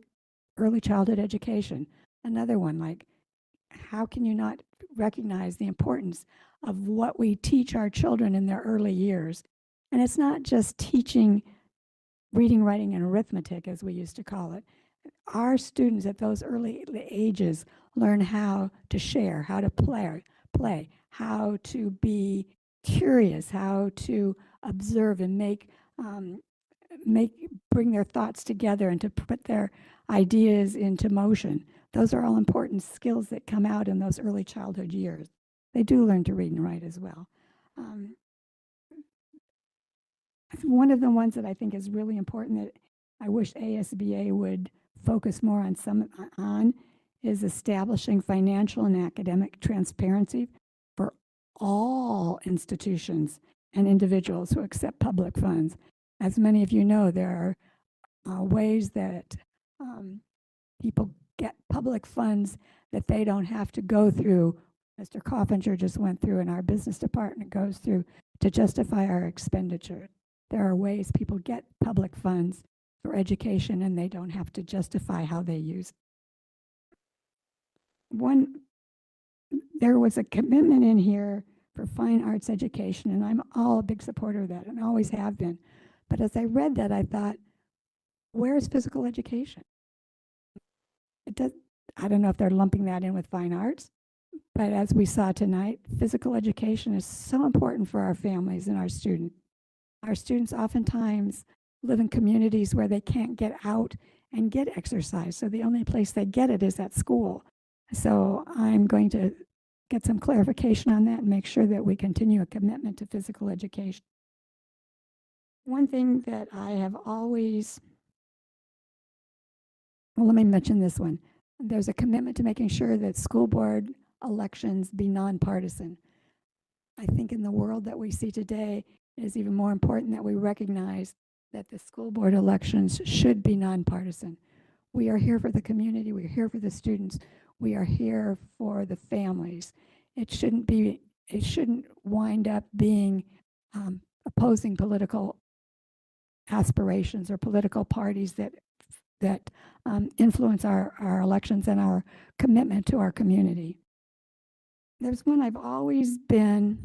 early childhood education, another one, like how can you not recognize the importance of what we teach our children in their early years? And it's not just teaching reading, writing, and arithmetic, as we used to call it. Our students at those early ages learn how to share, how to play, how to be curious, how to observe and bring their thoughts together and to put their ideas into motion. Those are all important skills that come out in those early childhood years. They do learn to read and write as well. One of the ones that I think is really important that I wish ASBA would focus more on is establishing financial and academic transparency for all institutions and individuals who accept public funds. As many of you know, there are ways that people get public funds that they don't have to go through. Mr. Coffinger just went through, and our business department goes through to justify our expenditure. There are ways people get public funds for education, and they don't have to justify how they use it. There was a commitment in here for fine arts education, and I'm all a big supporter of that and always have been. But as I read that, I thought, where's physical education? I don't know if they're lumping that in with fine arts, but as we saw tonight, physical education is so important for our families and our students. Our students oftentimes live in communities where they can't get out and get exercise. So the only place they get it is at school. So I'm going to get some clarification on that and make sure that we continue a commitment to physical education. One thing that I have always, well, let me mention this one. There's a commitment to making sure that school board elections be nonpartisan. I think in the world that we see today, it is even more important that we recognize that the school board elections should be nonpartisan. We are here for the community. We're here for the students. We are here for the families. It shouldn't wind up being opposing political aspirations or political parties that influence our elections and our commitment to our community. There's one I've always been,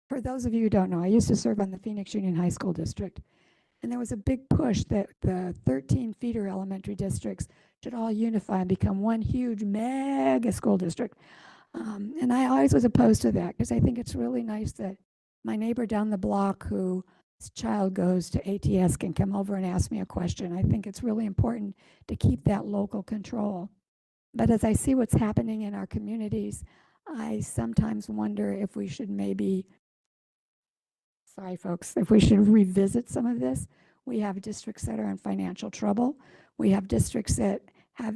for those of you who don't know, I used to serve on the Phoenix Union High School District, and there was a big push that the 13 feeder elementary districts should all unify and become one huge mega school district. And I always was opposed to that because I think it's really nice that my neighbor down the block whose child goes to ATS can come over and ask me a question. I think it's really important to keep that local control. But as I see what's happening in our communities, I sometimes wonder if we should maybe, sorry folks, if we should revisit some of this. We have districts that are in financial trouble. We have districts that have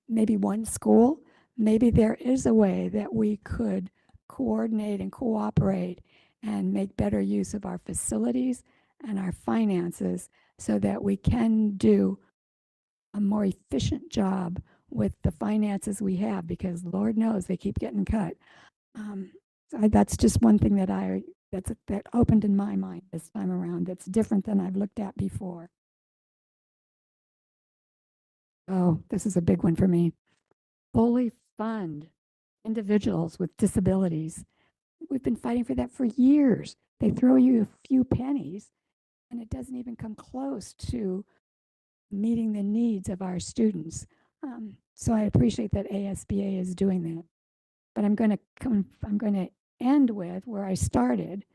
maybe one school. Maybe there is a way that we could coordinate and cooperate and make better use of our facilities and our finances so that we can do a more efficient job with the finances we have, because Lord knows they keep getting cut. So that's just one thing that that opened in my mind this time around that's different than I've looked at before. Oh, this is a big one for me. Fully fund individuals with disabilities. We've been fighting for that for years. They throw you a few pennies and it doesn't even come close to meeting the needs of our students. So I appreciate that ASBA is doing that. But I'm going to end with where I started.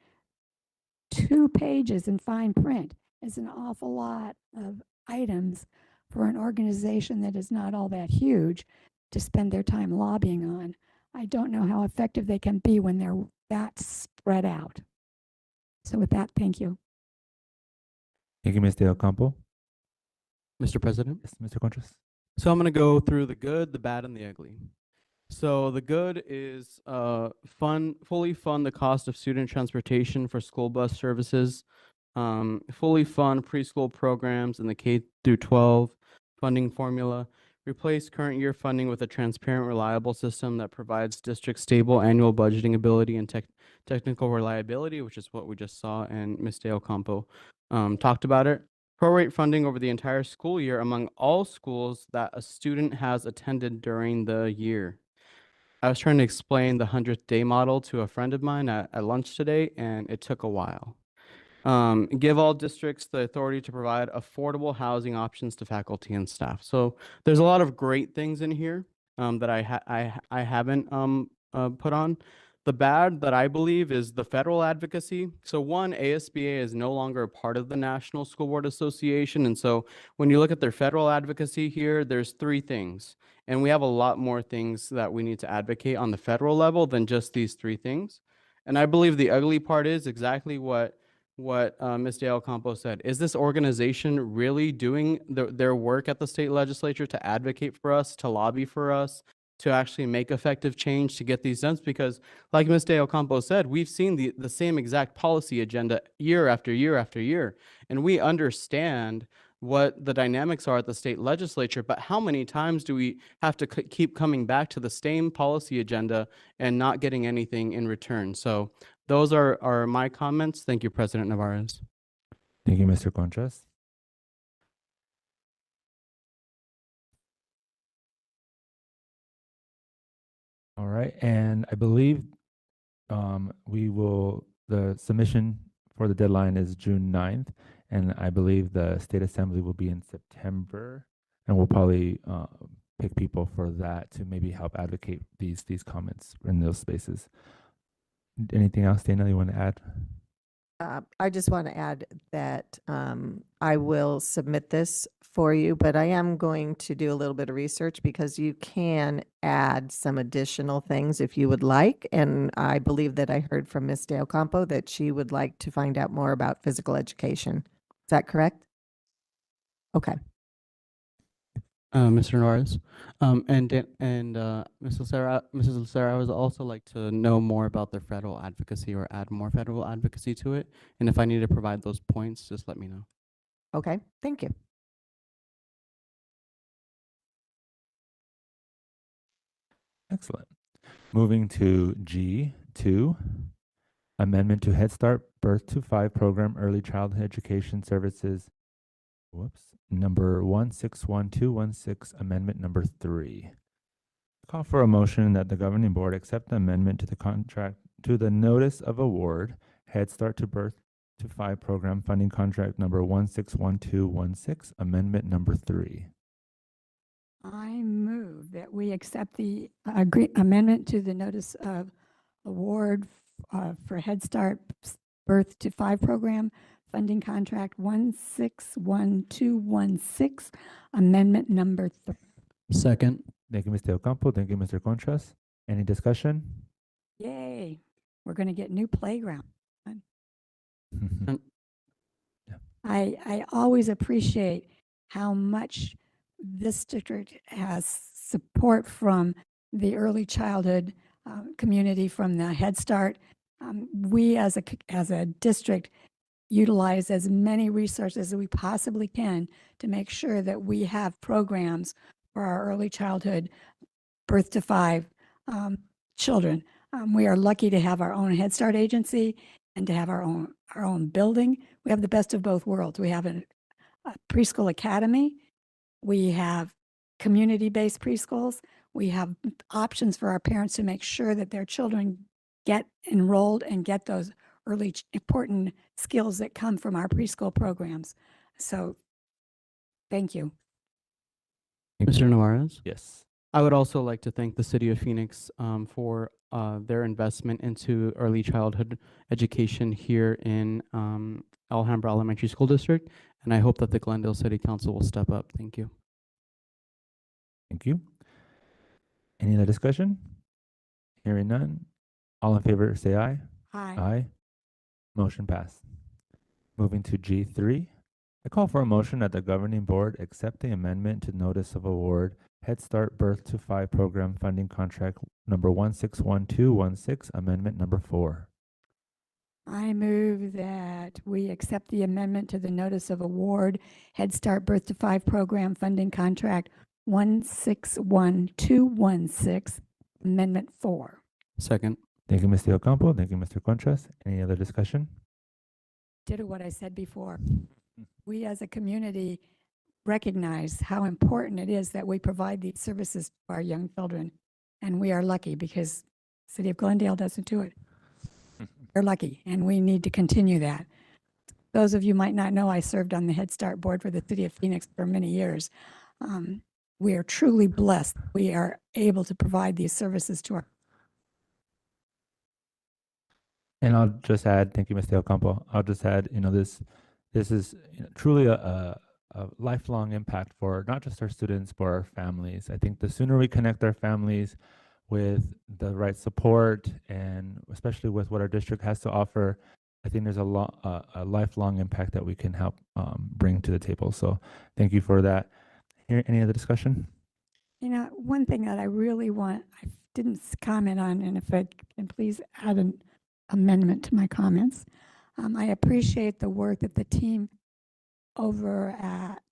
2 pages in fine print is an awful lot of items for an organization that is not all that huge to spend their time lobbying on. I don't know how effective they can be when they're that spread out. So with that, thank you. Thank you, Mr. Ocampo. Mr. President? Yes, Mr. Contras. So I'm going to go through the good, the bad, and the ugly. So the good is fully fund the cost of student transportation for school bus services, fully fund preschool programs in the K through 12 funding formula, replace current year funding with a transparent, reliable system that provides district stable annual budgeting ability and technical reliability, which is what we just saw, and Ms. Dale Campo talked about it. Prorate funding over the entire school year among all schools that a student has attended during the year. I was trying to explain the 100th day model to a friend of mine at lunch today, and it took a while. Give all districts the authority to provide affordable housing options to faculty and staff. So there's a lot of great things in here that I haven't put on. The bad that I believe is the federal advocacy. So one, ASBA is no longer a part of the National School Board Association. And so when you look at their federal advocacy here, there's 3 things. And we have a lot more things that we need to advocate on the federal level than just these 3 things. And I believe the ugly part is exactly what Ms. Dale Campos said. Is this organization really doing their work at the state legislature to advocate for us, to lobby for us, to actually make effective change to get these done? Because like Ms. Dale Campos said, we've seen the same exact policy agenda year after year after year, and we understand what the dynamics are at the state legislature, but how many times do we have to keep coming back to the same policy agenda and not getting anything in return? So those are my comments. Thank you, President Navarez. Thank you, Mr. Contras. All right, and I believe the submission for the deadline is June 9th, and I believe the State Assembly will be in September, and we'll probably pick people for that to maybe help advocate these comments in those spaces. Anything else, Dana, you want to add? I just want to add that I will submit this for you, but I am going to do a little bit of research because you can add some additional things if you would like. And I believe that I heard from Ms. Dale Campo that she would like to find out more about physical education. Is that correct? Okay. Mr. Norris, and Mrs. Lucera, I would also like to know more about their federal advocacy or add more federal advocacy to it. And if I need to provide those points, just let me know. Okay, thank you. Excellent. Moving to G2, amendment to Head Start Birth to 5 program early childhood education services. Number 161216, amendment number 3. Call for a motion that the governing board accept the amendment to the contract to the notice of award Head Start to Birth to 5 program funding contract number 161216, amendment number 3. I move that we accept the amendment to the notice of award for Head Start Birth to 5 program funding contract 161216, amendment number 3. Second. Thank you, Mr. Ocampo. Thank you, Mr. Contras. Any discussion? Yay, we're going to get new playground. I always appreciate how much this district has support from the early childhood community, from the Head Start. We as a district utilize as many resources as we possibly can to make sure that we have programs for our early childhood birth to 5 children. We are lucky to have our own Head Start agency and to have our own building. We have the best of both worlds. We have a preschool academy. We have community-based preschools. We have options for our parents to make sure that their children get enrolled and get those early important skills that come from our preschool programs. So thank you. Mr. Navarez? Yes. I would also like to thank the City of Phoenix for their investment into early childhood education here in Alhambra Elementary School District, and I hope that the Glendale City Council will step up. Thank you. Thank you. Any other discussion? Hearing none. All in favor, say aye. Aye. Aye. Motion passed. Moving to G3. I call for a motion that the governing board accept the amendment to notice of award Head Start Birth to 5 program funding contract number 161216, amendment number 4. I move that we accept the amendment to the notice of award Head Start Birth to 5 program funding contract 161216, amendment 4. Second. Thank you, Mr. Ocampo. Thank you, Mr. Contras. Any other discussion? Ditto what I said before. We as a community recognize how important it is that we provide these services to our young children. And we are lucky because City of Glendale doesn't do it. We're lucky and we need to continue that. Those of you might not know, I served on the Head Start board for the City of Phoenix for many years. We are truly blessed. We are able to provide these services to our. And I'll just add, thank you, Mr. Ocampo. I'll just add, this is truly a lifelong impact for not just our students, but our families. I think the sooner we connect our families with the right support, and especially with what our district has to offer, I think there's a lifelong impact that we can help bring to the table. So thank you for that. Any other discussion? One thing that I really want, I didn't comment on, and if I can please add an amendment to my comments. I appreciate the work that the team over at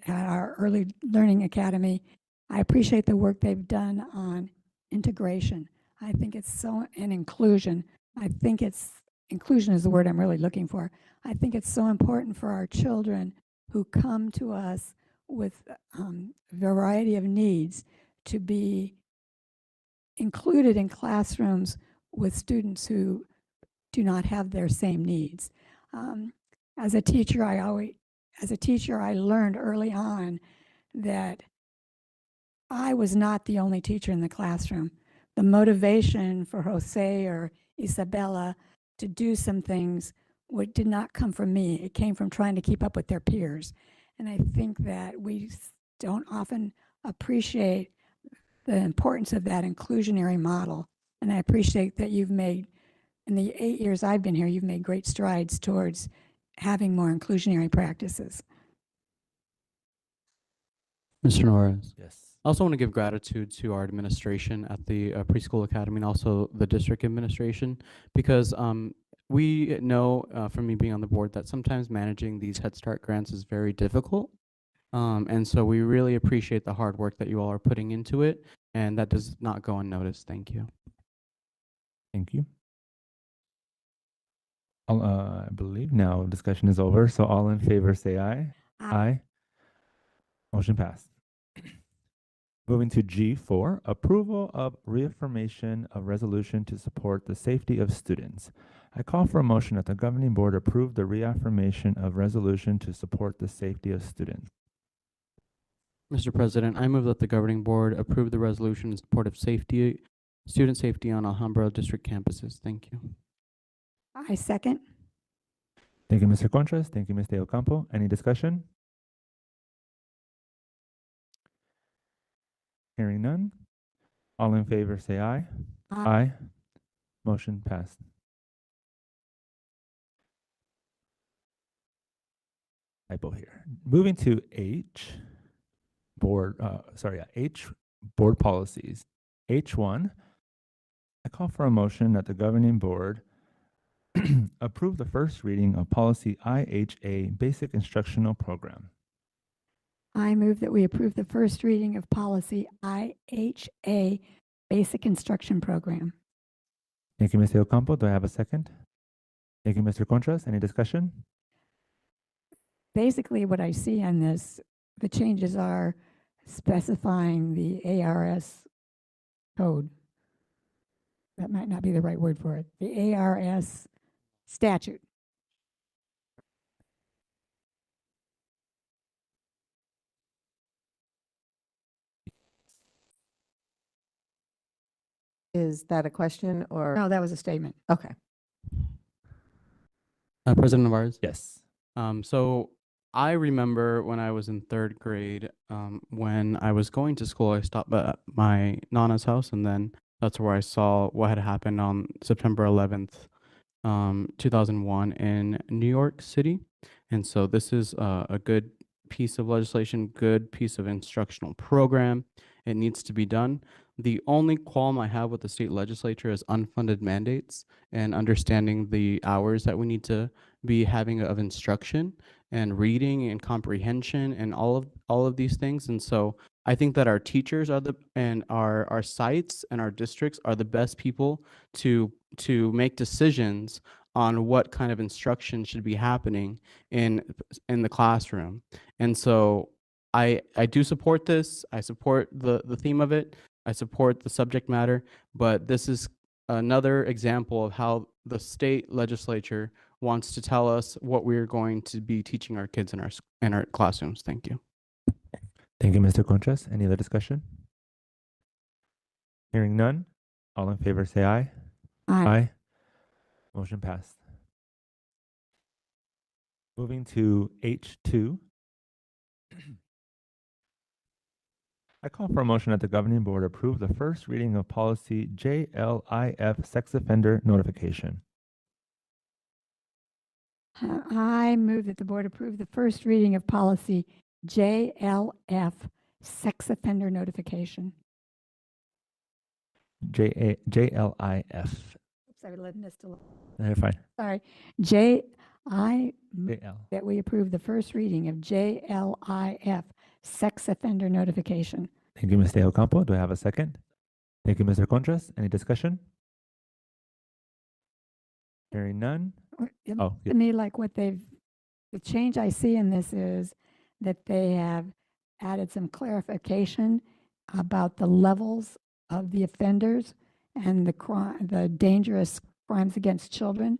our Early Learning Academy, I appreciate the work they've done on integration. I think it's and inclusion. Inclusion is the word I'm really looking for. I think it's so important for our children who come to us with a variety of needs to be included in classrooms with students who do not have their same needs. As a teacher, I learned early on that I was not the only teacher in the classroom. The motivation for Jose or Isabella to do some things did not come from me. It came from trying to keep up with their peers. And I think that we don't often appreciate the importance of that inclusionary model. And I appreciate that you've made, in the 8 years I've been here, you've made great strides towards having more inclusionary practices. Mr. Norris. Yes. I also want to give gratitude to our administration at the preschool academy and also the district administration, because we know from me being on the board that sometimes managing these Head Start grants is very difficult. And so we really appreciate the hard work that you all are putting into it, and that does not go unnoticed. Thank you. Thank you. I believe now discussion is over. So all in favor say aye. Aye. Motion passed. Moving to G4, approval of reaffirmation of resolution to support the safety of students. I call for a motion that the governing board approve the reaffirmation of resolution to support the safety of students. Mr. President, I move that the governing board approve the resolution in support of student safety on Alhambra district campuses. Thank you. I second. Thank you, Mr. Contras. Thank you, Ms. De Ocampo. Any discussion? Hearing none. All in favor say aye. Aye. Motion passed. Typo here. Moving to H, board policies. H1, I call for a motion that the governing board approve the first reading of policy IHA, Basic Instructional Program. I move that we approve the first reading of policy IHA, Basic Instruction Program. Thank you, Mr. Ocampo. Do I have a second? Thank you, Mr. Contras. Any discussion? Basically, what I see on this, the changes are specifying the ARS code. That might not be the right word for it. The ARS statute. Is that a question or? No, that was a statement. Okay. President Navarez? Yes. So I remember when I was in third grade, when I was going to school, I stopped at my Nana's house, and then that's where I saw what had happened on September 11th, 2001 in New York City. And so this is a good piece of legislation, good piece of instructional program. It needs to be done. The only qualm I have with the state legislature is unfunded mandates and understanding the hours that we need to be having of instruction and reading and comprehension and all of these things. And so I think that our teachers are our sites and our districts are the best people to make decisions on what kind of instruction should be happening in the classroom. And so I do support this. I support the theme of it. I support the subject matter, but this is another example of how the state legislature wants to tell us what we're going to be teaching our kids in our classrooms. Thank you. Thank you, Mr. Conchas. Any other discussion? Hearing none, all in favor say aye. Aye. Motion passed. Moving to H2. I call for a motion that the governing board approve the first reading of policy JLIF sex offender notification. I move that the board approve the first reading of policy JLF, sex offender notification. JLIF. Oops, I missed a little. You're fine. Sorry. I move JL. that we approve the first reading of JLIF, sex offender notification. Thank you, Ms. De Ocampo. Do I have a second? Thank you, Mr. Contras. Any discussion? Hearing none. To me, like the change I see in this is that they have added some clarification about the levels of the offenders and the dangerous crimes against children.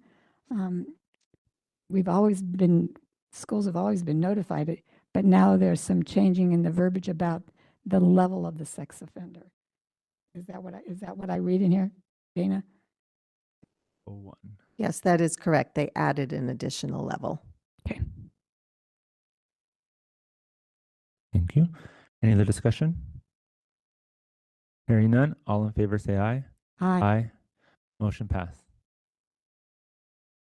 Schools have always been notified, but now there's some changing in the verbiage about the level of the sex offender. Is that what I read in here, Dana? 01. Yes, that is correct. They added an additional level. Okay. Thank you. Any other discussion? Hearing none, all in favor say aye. Aye. Motion passed.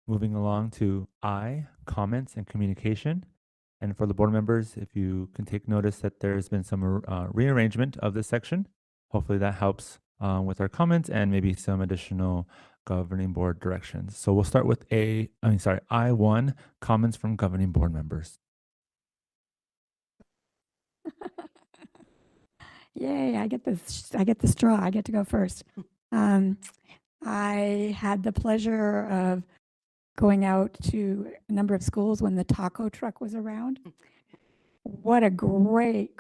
Moving along to I, comments and communication. And for the board members, if you can take notice that there's been some rearrangement of this section, hopefully that helps with our comments and maybe some additional governing board directions. So we'll start with I1, comments from governing board members. Yay, I get the straw. I get to go first. I had the pleasure of going out to a number of schools when the taco truck was around. What a great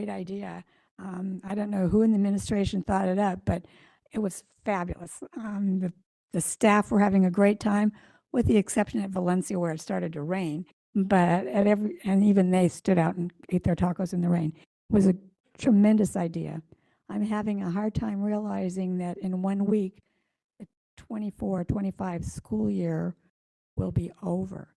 idea. I don't know who in the administration thought it up, but it was fabulous. The staff were having a great time, with the exception at Valencia where it started to rain. But and even they stood out and ate their tacos in the rain. It was a tremendous idea. I'm having a hard time realizing that in 1 week, the 24-25 school year will be over.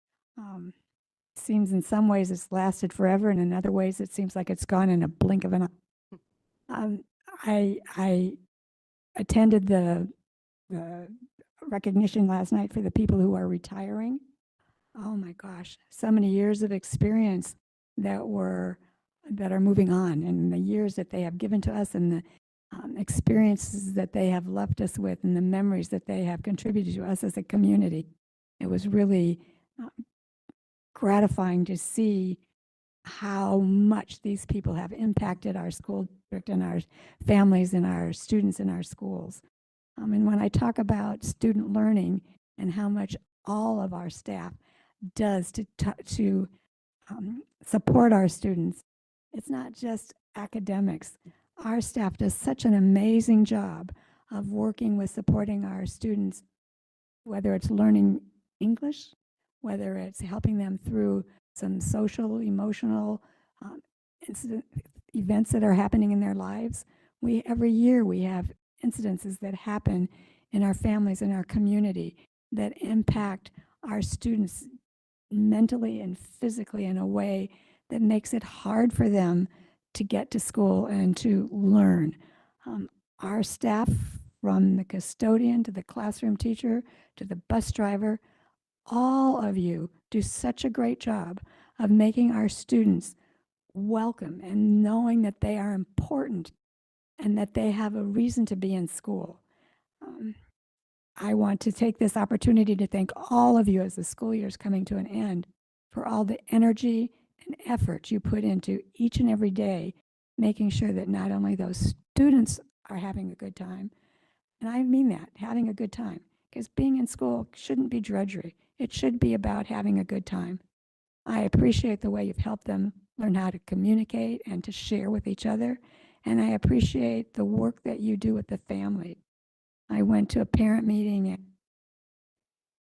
Seems in some ways it's lasted forever, and in other ways it seems like it's gone in a blink of an eye. I attended the recognition last night for the people who are retiring. Oh my gosh, so many years of experience that are moving on, and the years that they have given to us, and the experiences that they have left us with, and the memories that they have contributed to us as a community. It was really gratifying to see how much these people have impacted our school district and our families and our students in our schools. And when I talk about student learning and how much all of our staff does to support our students, it's not just academics. Our staff does such an amazing job of working with supporting our students, whether it's learning English, whether it's helping them through some social, emotional events that are happening in their lives. Every year we have incidences that happen in our families, in our community, that impact our students mentally and physically in a way that makes it hard for them to get to school and to learn. Our staff, from the custodian to the classroom teacher to the bus driver, all of you do such a great job of making our students welcome and knowing that they are important and that they have a reason to be in school. I want to take this opportunity to thank all of you as the school year is coming to an end for all the energy and effort you put into each and every day, making sure that not only those students are having a good time, and I mean that, having a good time, because being in school shouldn't be drudgery. It should be about having a good time. I appreciate the way you've helped them learn how to communicate and to share with each other. And I appreciate the work that you do with the family. I went to a parent meeting at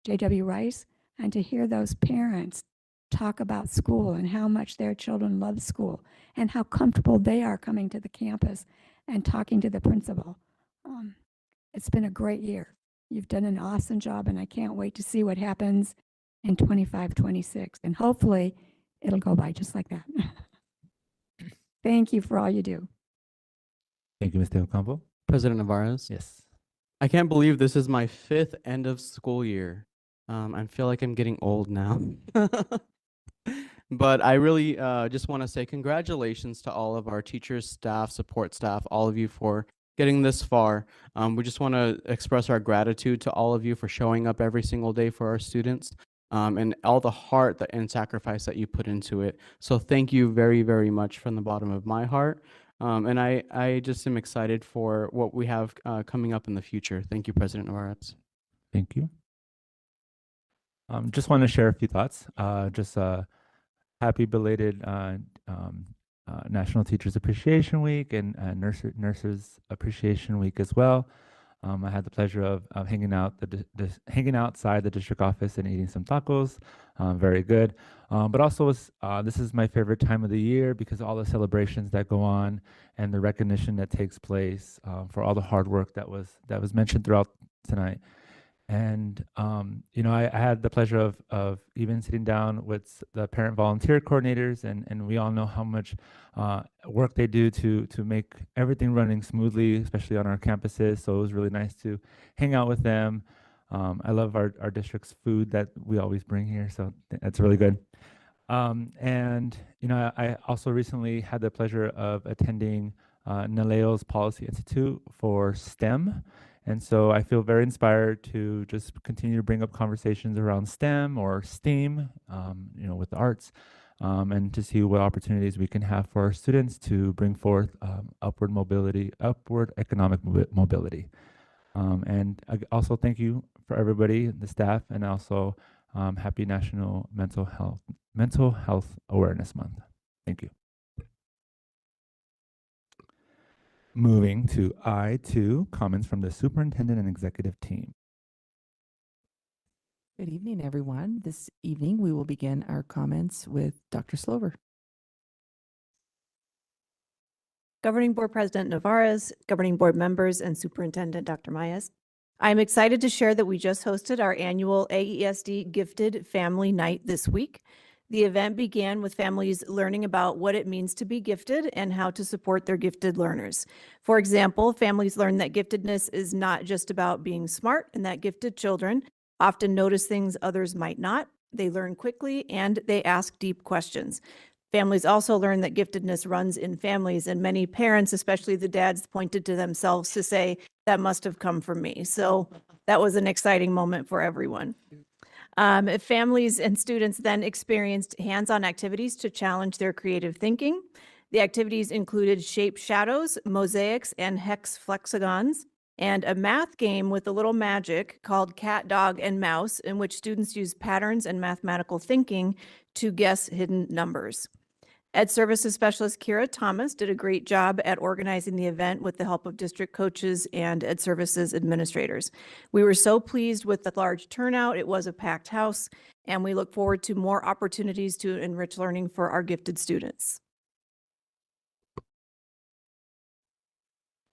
J.W. Rice, and to hear those parents talk about school and how much their children love school and how comfortable they are coming to the campus and talking to the principal. It's been a great year. You've done an awesome job, and I can't wait to see what happens in 25, 26. And hopefully it'll go by just like that. Thank you for all you do. Thank you, Mr. Ocampo. President Navarez. Yes. I can't believe this is my 5th end of school year. I feel like I'm getting old now. But I really just want to say congratulations to all of our teachers, staff, support staff, all of you for getting this far. We just want to express our gratitude to all of you for showing up every single day for our students, and all the heart and sacrifice that you put into it. So thank you very, very much from the bottom of my heart. And I just am excited for what we have coming up in the future. Thank you, President Navarez. Thank you. Just want to share a few thoughts. Happy belated National Teachers Appreciation Week and Nurses Appreciation Week as well. I had the pleasure of hanging outside the district office and eating some tacos. Very good. But also, this is my favorite time of the year because all the celebrations that go on and the recognition that takes place for all the hard work that was mentioned throughout tonight. And I had the pleasure of even sitting down with the parent volunteer coordinators, and we all know how much work they do to make everything running smoothly, especially on our campuses. So it was really nice to hang out with them. I love our district's food that we always bring here, so that's really good. And I also recently had the pleasure of attending Naleo's Policy Institute for STEM. And so I feel very inspired to just continue to bring up conversations around STEM or STEAM, with the arts, and to see what opportunities we can have for our students to bring forth upward economic mobility. And I also thank you for everybody, the staff, and also happy National Mental Health Awareness Month. Thank you. Moving to I2, comments from the superintendent and executive team. Good evening, everyone. This evening, we will begin our comments with Dr. Slover. Governing Board President Navarez, Governing Board members, and Superintendent Dr. Mayes. I'm excited to share that we just hosted our annual AESD Gifted Family Night this week. The event began with families learning about what it means to be gifted and how to support their gifted learners. For example, families learned that giftedness is not just about being smart, and that gifted children often notice things others might not. They learn quickly and they ask deep questions. Families also learn that giftedness runs in families, and many parents, especially the dads, pointed to themselves to say, that must have come from me. So that was an exciting moment for everyone. Families and students then experienced hands-on activities to challenge their creative thinking. The activities included shape shadows, mosaics, and hex flexagons, and a math game with a little magic called Cat, Dog, and Mouse, in which students use patterns and mathematical thinking to guess hidden numbers. Ed Services Specialist Kira Thomas did a great job at organizing the event with the help of district coaches and Ed Services administrators. We were so pleased with the large turnout. It was a packed house, and we look forward to more opportunities to enrich learning for our gifted students.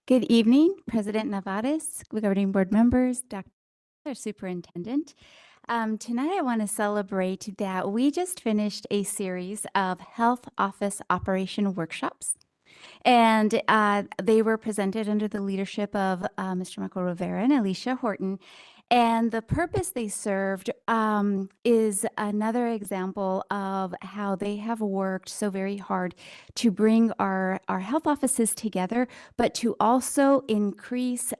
Good evening, President Navarez, governing board members, Dr. Superintendent. Tonight, I want to celebrate that we just finished a series of health office operation workshops. And they were presented under the leadership of Mr. Michael Rivera and Alicia Horton. And the purpose they served is another example of how they have worked so very hard to bring our health offices together, but to also increase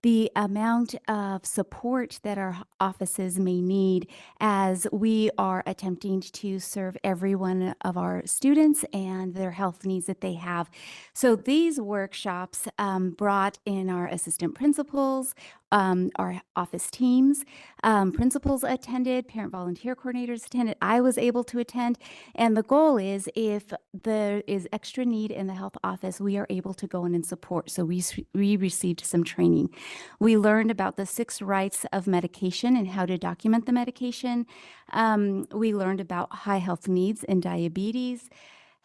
the amount of support that our offices may need as we are attempting to serve every one of our students and their health needs that they have. So these workshops brought in our assistant principals, our office teams, principals attended, parent volunteer coordinators attended. I was able to attend. And the goal is if there is extra need in the health office, we are able to go in and support. So we received some training. We learned about the 6 rights of medication and how to document the medication. We learned about high health needs and diabetes,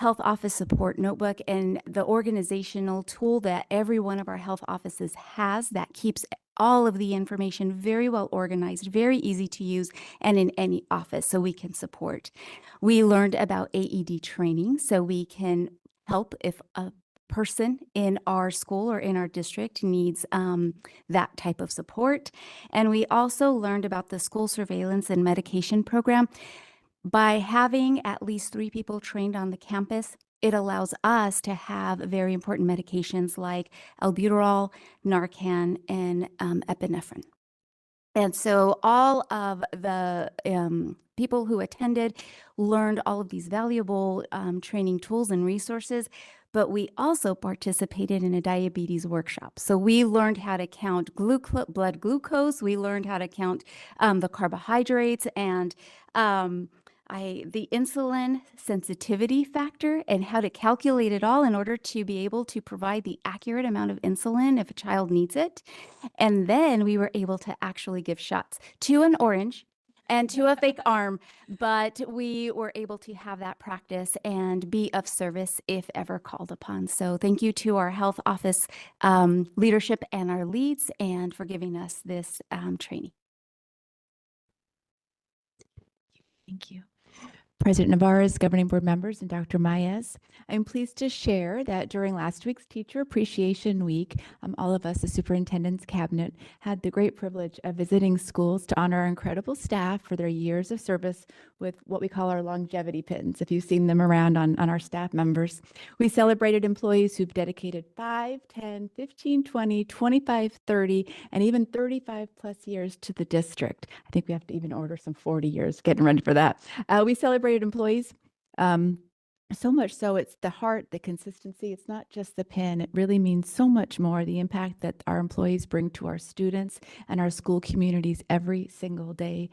health office support notebook, and the organizational tool that every one of our health offices has that keeps all of the information very well organized, very easy to use, and in any office so we can support. We learned about AED training so we can help if a person in our school or in our district needs that type of support. And we also learned about the school surveillance and medication program. By having at least 3 people trained on the campus, it allows us to have very important medications like albuterol, Narcan, and epinephrine. And so all of the people who attended learned all of these valuable training tools and resources, but we also participated in a diabetes workshop. So we learned how to count blood glucose. We learned how to count the carbohydrates and the insulin sensitivity factor and how to calculate it all in order to be able to provide the accurate amount of insulin if a child needs it. And then we were able to actually give shots to an orange and to a fake arm, but we were able to have that practice and be of service if ever called upon. So thank you to our health office leadership and our leads and for giving us this training. Thank you. President Navarez, governing board members, and Dr. Maez, I'm pleased to share that during last week's Teacher Appreciation Week, all of us, the superintendent's cabinet, had the great privilege of visiting schools to honor our incredible staff for their years of service with what we call our longevity pins, if you've seen them around on our staff members. We celebrated employees who've dedicated 5, 10, 15, 20, 25, 30, and even 35 plus years to the district. I think we have to even order some 40 years, getting ready for that. We celebrated employees so much so it's the heart, the consistency. It's not just the pin. It really means so much more, the impact that our employees bring to our students and our school communities every single day.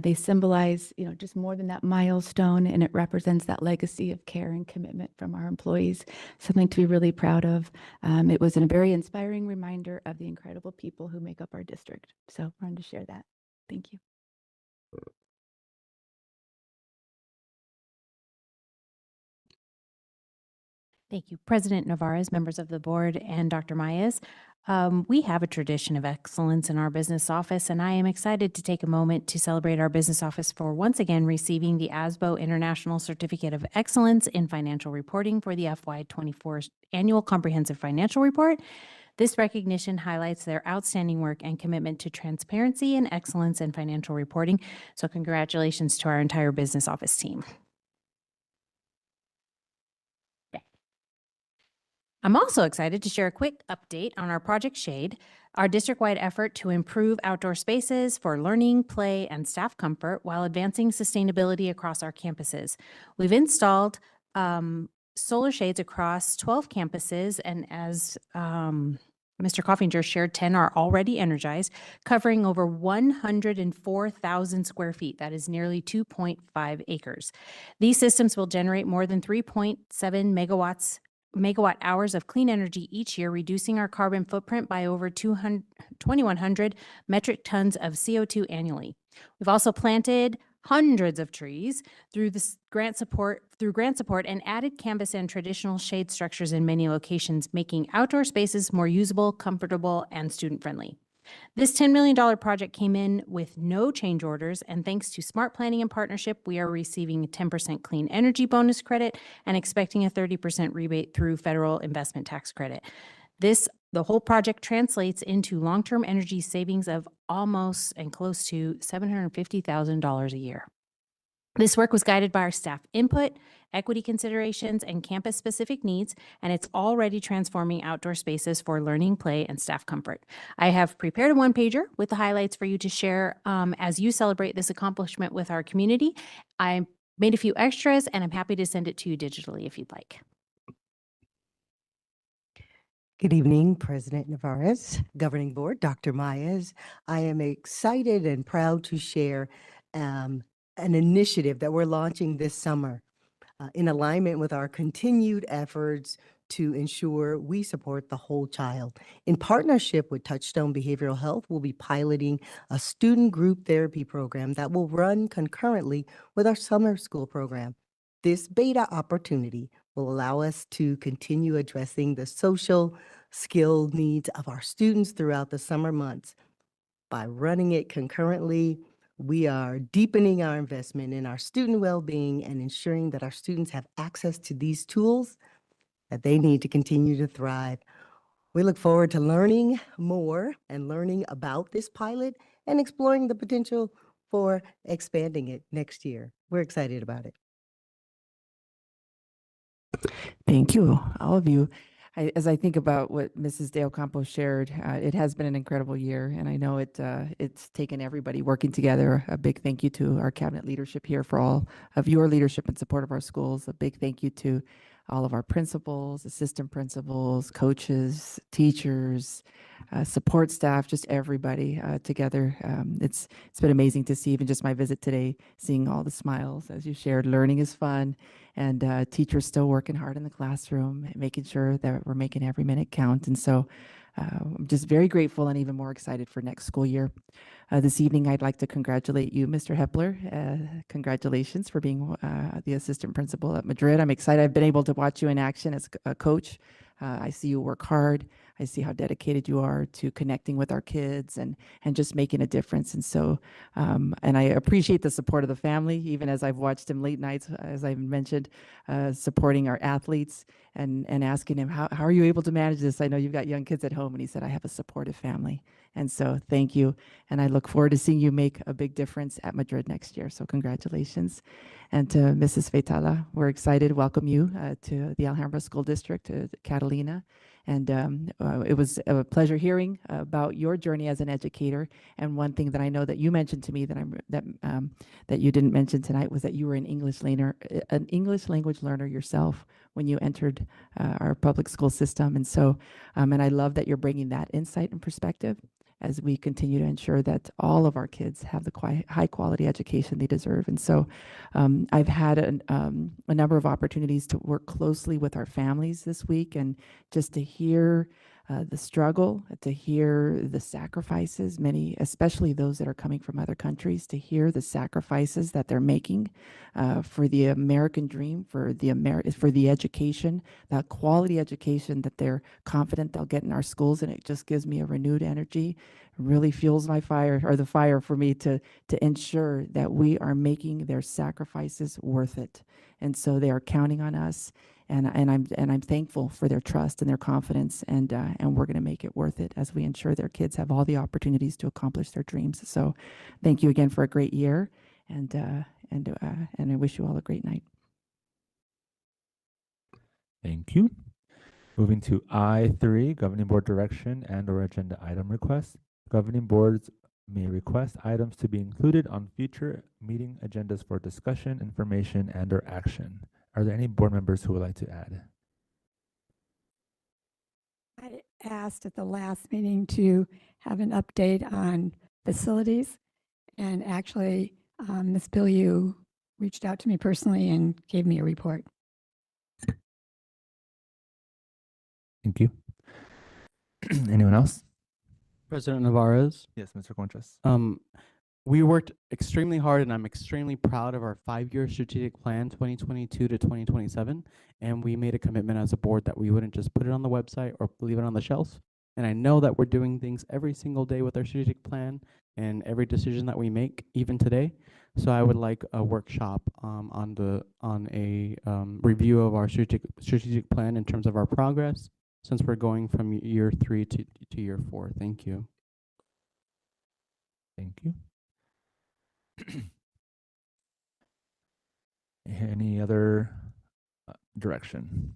They symbolize, just more than that milestone, and it represents that legacy of care and commitment from our employees, something to be really proud of. It was a very inspiring reminder of the incredible people who make up our district. So I wanted to share that. Thank you. Thank you, President Navarez, members of the board, and Dr. Maez. We have a tradition of excellence in our business office, and I am excited to take a moment to celebrate our business office for once again receiving the ASBO International Certificate of Excellence in Financial Reporting for the FY24 Annual Comprehensive Financial Report. This recognition highlights their outstanding work and commitment to transparency and excellence in financial reporting. So congratulations to our entire business office team. I'm also excited to share a quick update on our Project Shade, our district-wide effort to improve outdoor spaces for learning, play, and staff comfort while advancing sustainability across our campuses. We've installed solar shades across 12 campuses, and as Mr. Coffinger shared, 10 are already energized, covering over 104,000 square feet. That is nearly 2.5 acres. These systems will generate more than 3.7 megawatt hours of clean energy each year, reducing our carbon footprint by over 2,100 metric tons of CO2 annually. We've also planted hundreds of trees through grant support and added canvas and traditional shade structures in many locations, making outdoor spaces more usable, comfortable, and student-friendly. This $10 million project came in with no change orders, and thanks to smart planning and partnership, we are receiving a 10% clean energy bonus credit and expecting a 30% rebate through federal investment tax credit. The whole project translates into long-term energy savings of almost and close to $750,000 a year. This work was guided by our staff input, equity considerations, and campus-specific needs, and it's already transforming outdoor spaces for learning, play, and staff comfort. I have prepared a one-pager with the highlights for you to share as you celebrate this accomplishment with our community. I made a few extras, and I'm happy to send it to you digitally if you'd like. Good evening, President Navarez, Governing Board, Dr. Myers. I am excited and proud to share an initiative that we're launching this summer in alignment with our continued efforts to ensure we support the whole child. In partnership with Touchstone Behavioral Health, we'll be piloting a student group therapy program that will run concurrently with our summer school program. This beta opportunity will allow us to continue addressing the social skill needs of our students throughout the summer months. By running it concurrently, we are deepening our investment in our student well-being and ensuring that our students have access to these tools that they need to continue to thrive. We look forward to learning more and learning about this pilot and exploring the potential for expanding it next year. We're excited about it. Thank you, all of you. As I think about what Mrs. Dale Campos shared, it has been an incredible year, and I know it's taken everybody working together. A big thank you to our cabinet leadership here for all of your leadership and support of our schools. A big thank you to all of our principals, assistant principals, coaches, teachers, support staff, just everybody together. It's been amazing to see, even just my visit today, seeing all the smiles as you shared. Learning is fun, and teachers still working hard in the classroom, making sure that we're making every minute count. And so I'm just very grateful and even more excited for next school year. This evening, I'd like to congratulate you, Mr. Hepler. Congratulations for being the assistant principal at Madrid. I'm excited. I've been able to watch you in action as a coach. I see you work hard. I see how dedicated you are to connecting with our kids and just making a difference. And so, and I appreciate the support of the family, even as I've watched him late nights, as I've mentioned, supporting our athletes and asking him, how are you able to manage this? I know you've got young kids at home. And he said, I have a supportive family. And so thank you. And I look forward to seeing you make a big difference at Madrid next year. So congratulations. And to Mrs. Feitala, we're excited to welcome you to the Alhambra School District, to Catalina. And it was a pleasure hearing about your journey as an educator. And one thing that I know that you mentioned to me that you didn't mention tonight was that you were an English language learner yourself when you entered our public school system. And so, and I love that you're bringing that insight and perspective as we continue to ensure that all of our kids have the high quality education they deserve. And so I've had a number of opportunities to work closely with our families this week, and just to hear the struggle, to hear the sacrifices, many, especially those that are coming from other countries, to hear the sacrifices that they're making for the American dream, for the education, that quality education that they're confident they'll get in our schools. And it just gives me a renewed energy, really fuels my fire, or the fire for me to ensure that we are making their sacrifices worth it. And so they are counting on us. And I'm thankful for their trust and their confidence, and we're going to make it worth it as we ensure their kids have all the opportunities to accomplish their dreams. So, thank you again for a great year, and I wish you all a great night. Thank you. Moving to I3, Governing Board Direction and/or Agenda Item Requests. Governing boards may request items to be included on future meeting agendas for discussion, information, and/or action. Are there any board members who would like to add? I asked at the last meeting to have an update on facilities, and actually, Ms. Bilyeu reached out to me personally and gave me a report. Thank you. Anyone else? President Navarez. Yes, Mr. Conchas. We worked extremely hard, and I'm extremely proud of our 5-year strategic plan, 2022 to 2027. And we made a commitment as a board that we wouldn't just put it on the website or leave it on the shelf. And I know that we're doing things every single day with our strategic plan and every decision that we make, even today. So I would like a workshop on a review of our strategic plan in terms of our progress, since we're going from year 3 to year 4. Thank you. Thank you. Any other direction?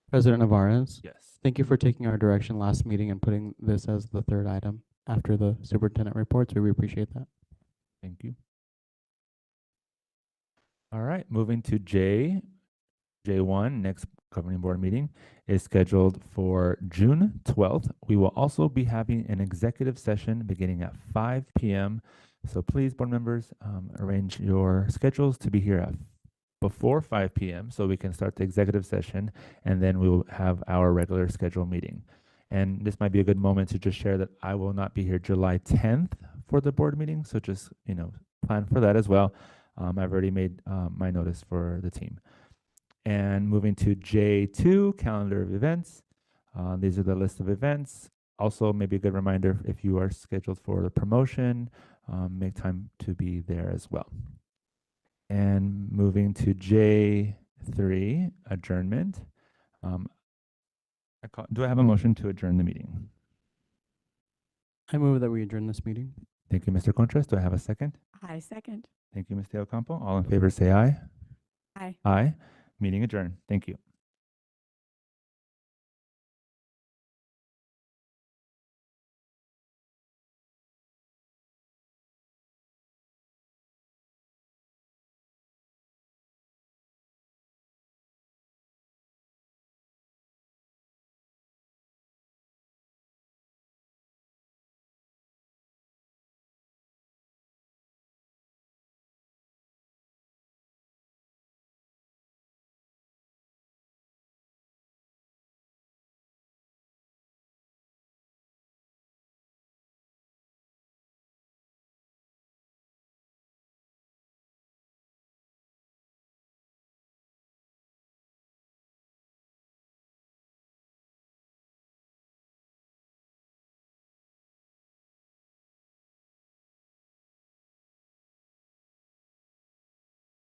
President Navarez? Yes. Thank you for taking our direction last meeting and putting this as the third item after the superintendent reports. We appreciate that. Thank you. All right, moving to J1, next governing board meeting is scheduled for June 12th. We will also be having an executive session beginning at 5 p.m. So please, board members, arrange your schedules to be here at before 5 p.m. so we can start the executive session, and then we will have our regular scheduled meeting. And this might be a good moment to just share that I will not be here July 10th for the board meeting, so just, plan for that as well. I've already made my notice for the team. And moving to J2, calendar of events. These are the list of events. Also, maybe a good reminder if you are scheduled for the promotion, make time to be there as well. And moving to J3, adjournment. Do I have a motion to adjourn the meeting? I move that we adjourn this meeting. Thank you, Mr. Contras. Do I have a second? I second. Thank you, Ms. Ocampo. All in favor say aye. Aye. Aye. Meeting adjourned. Thank you.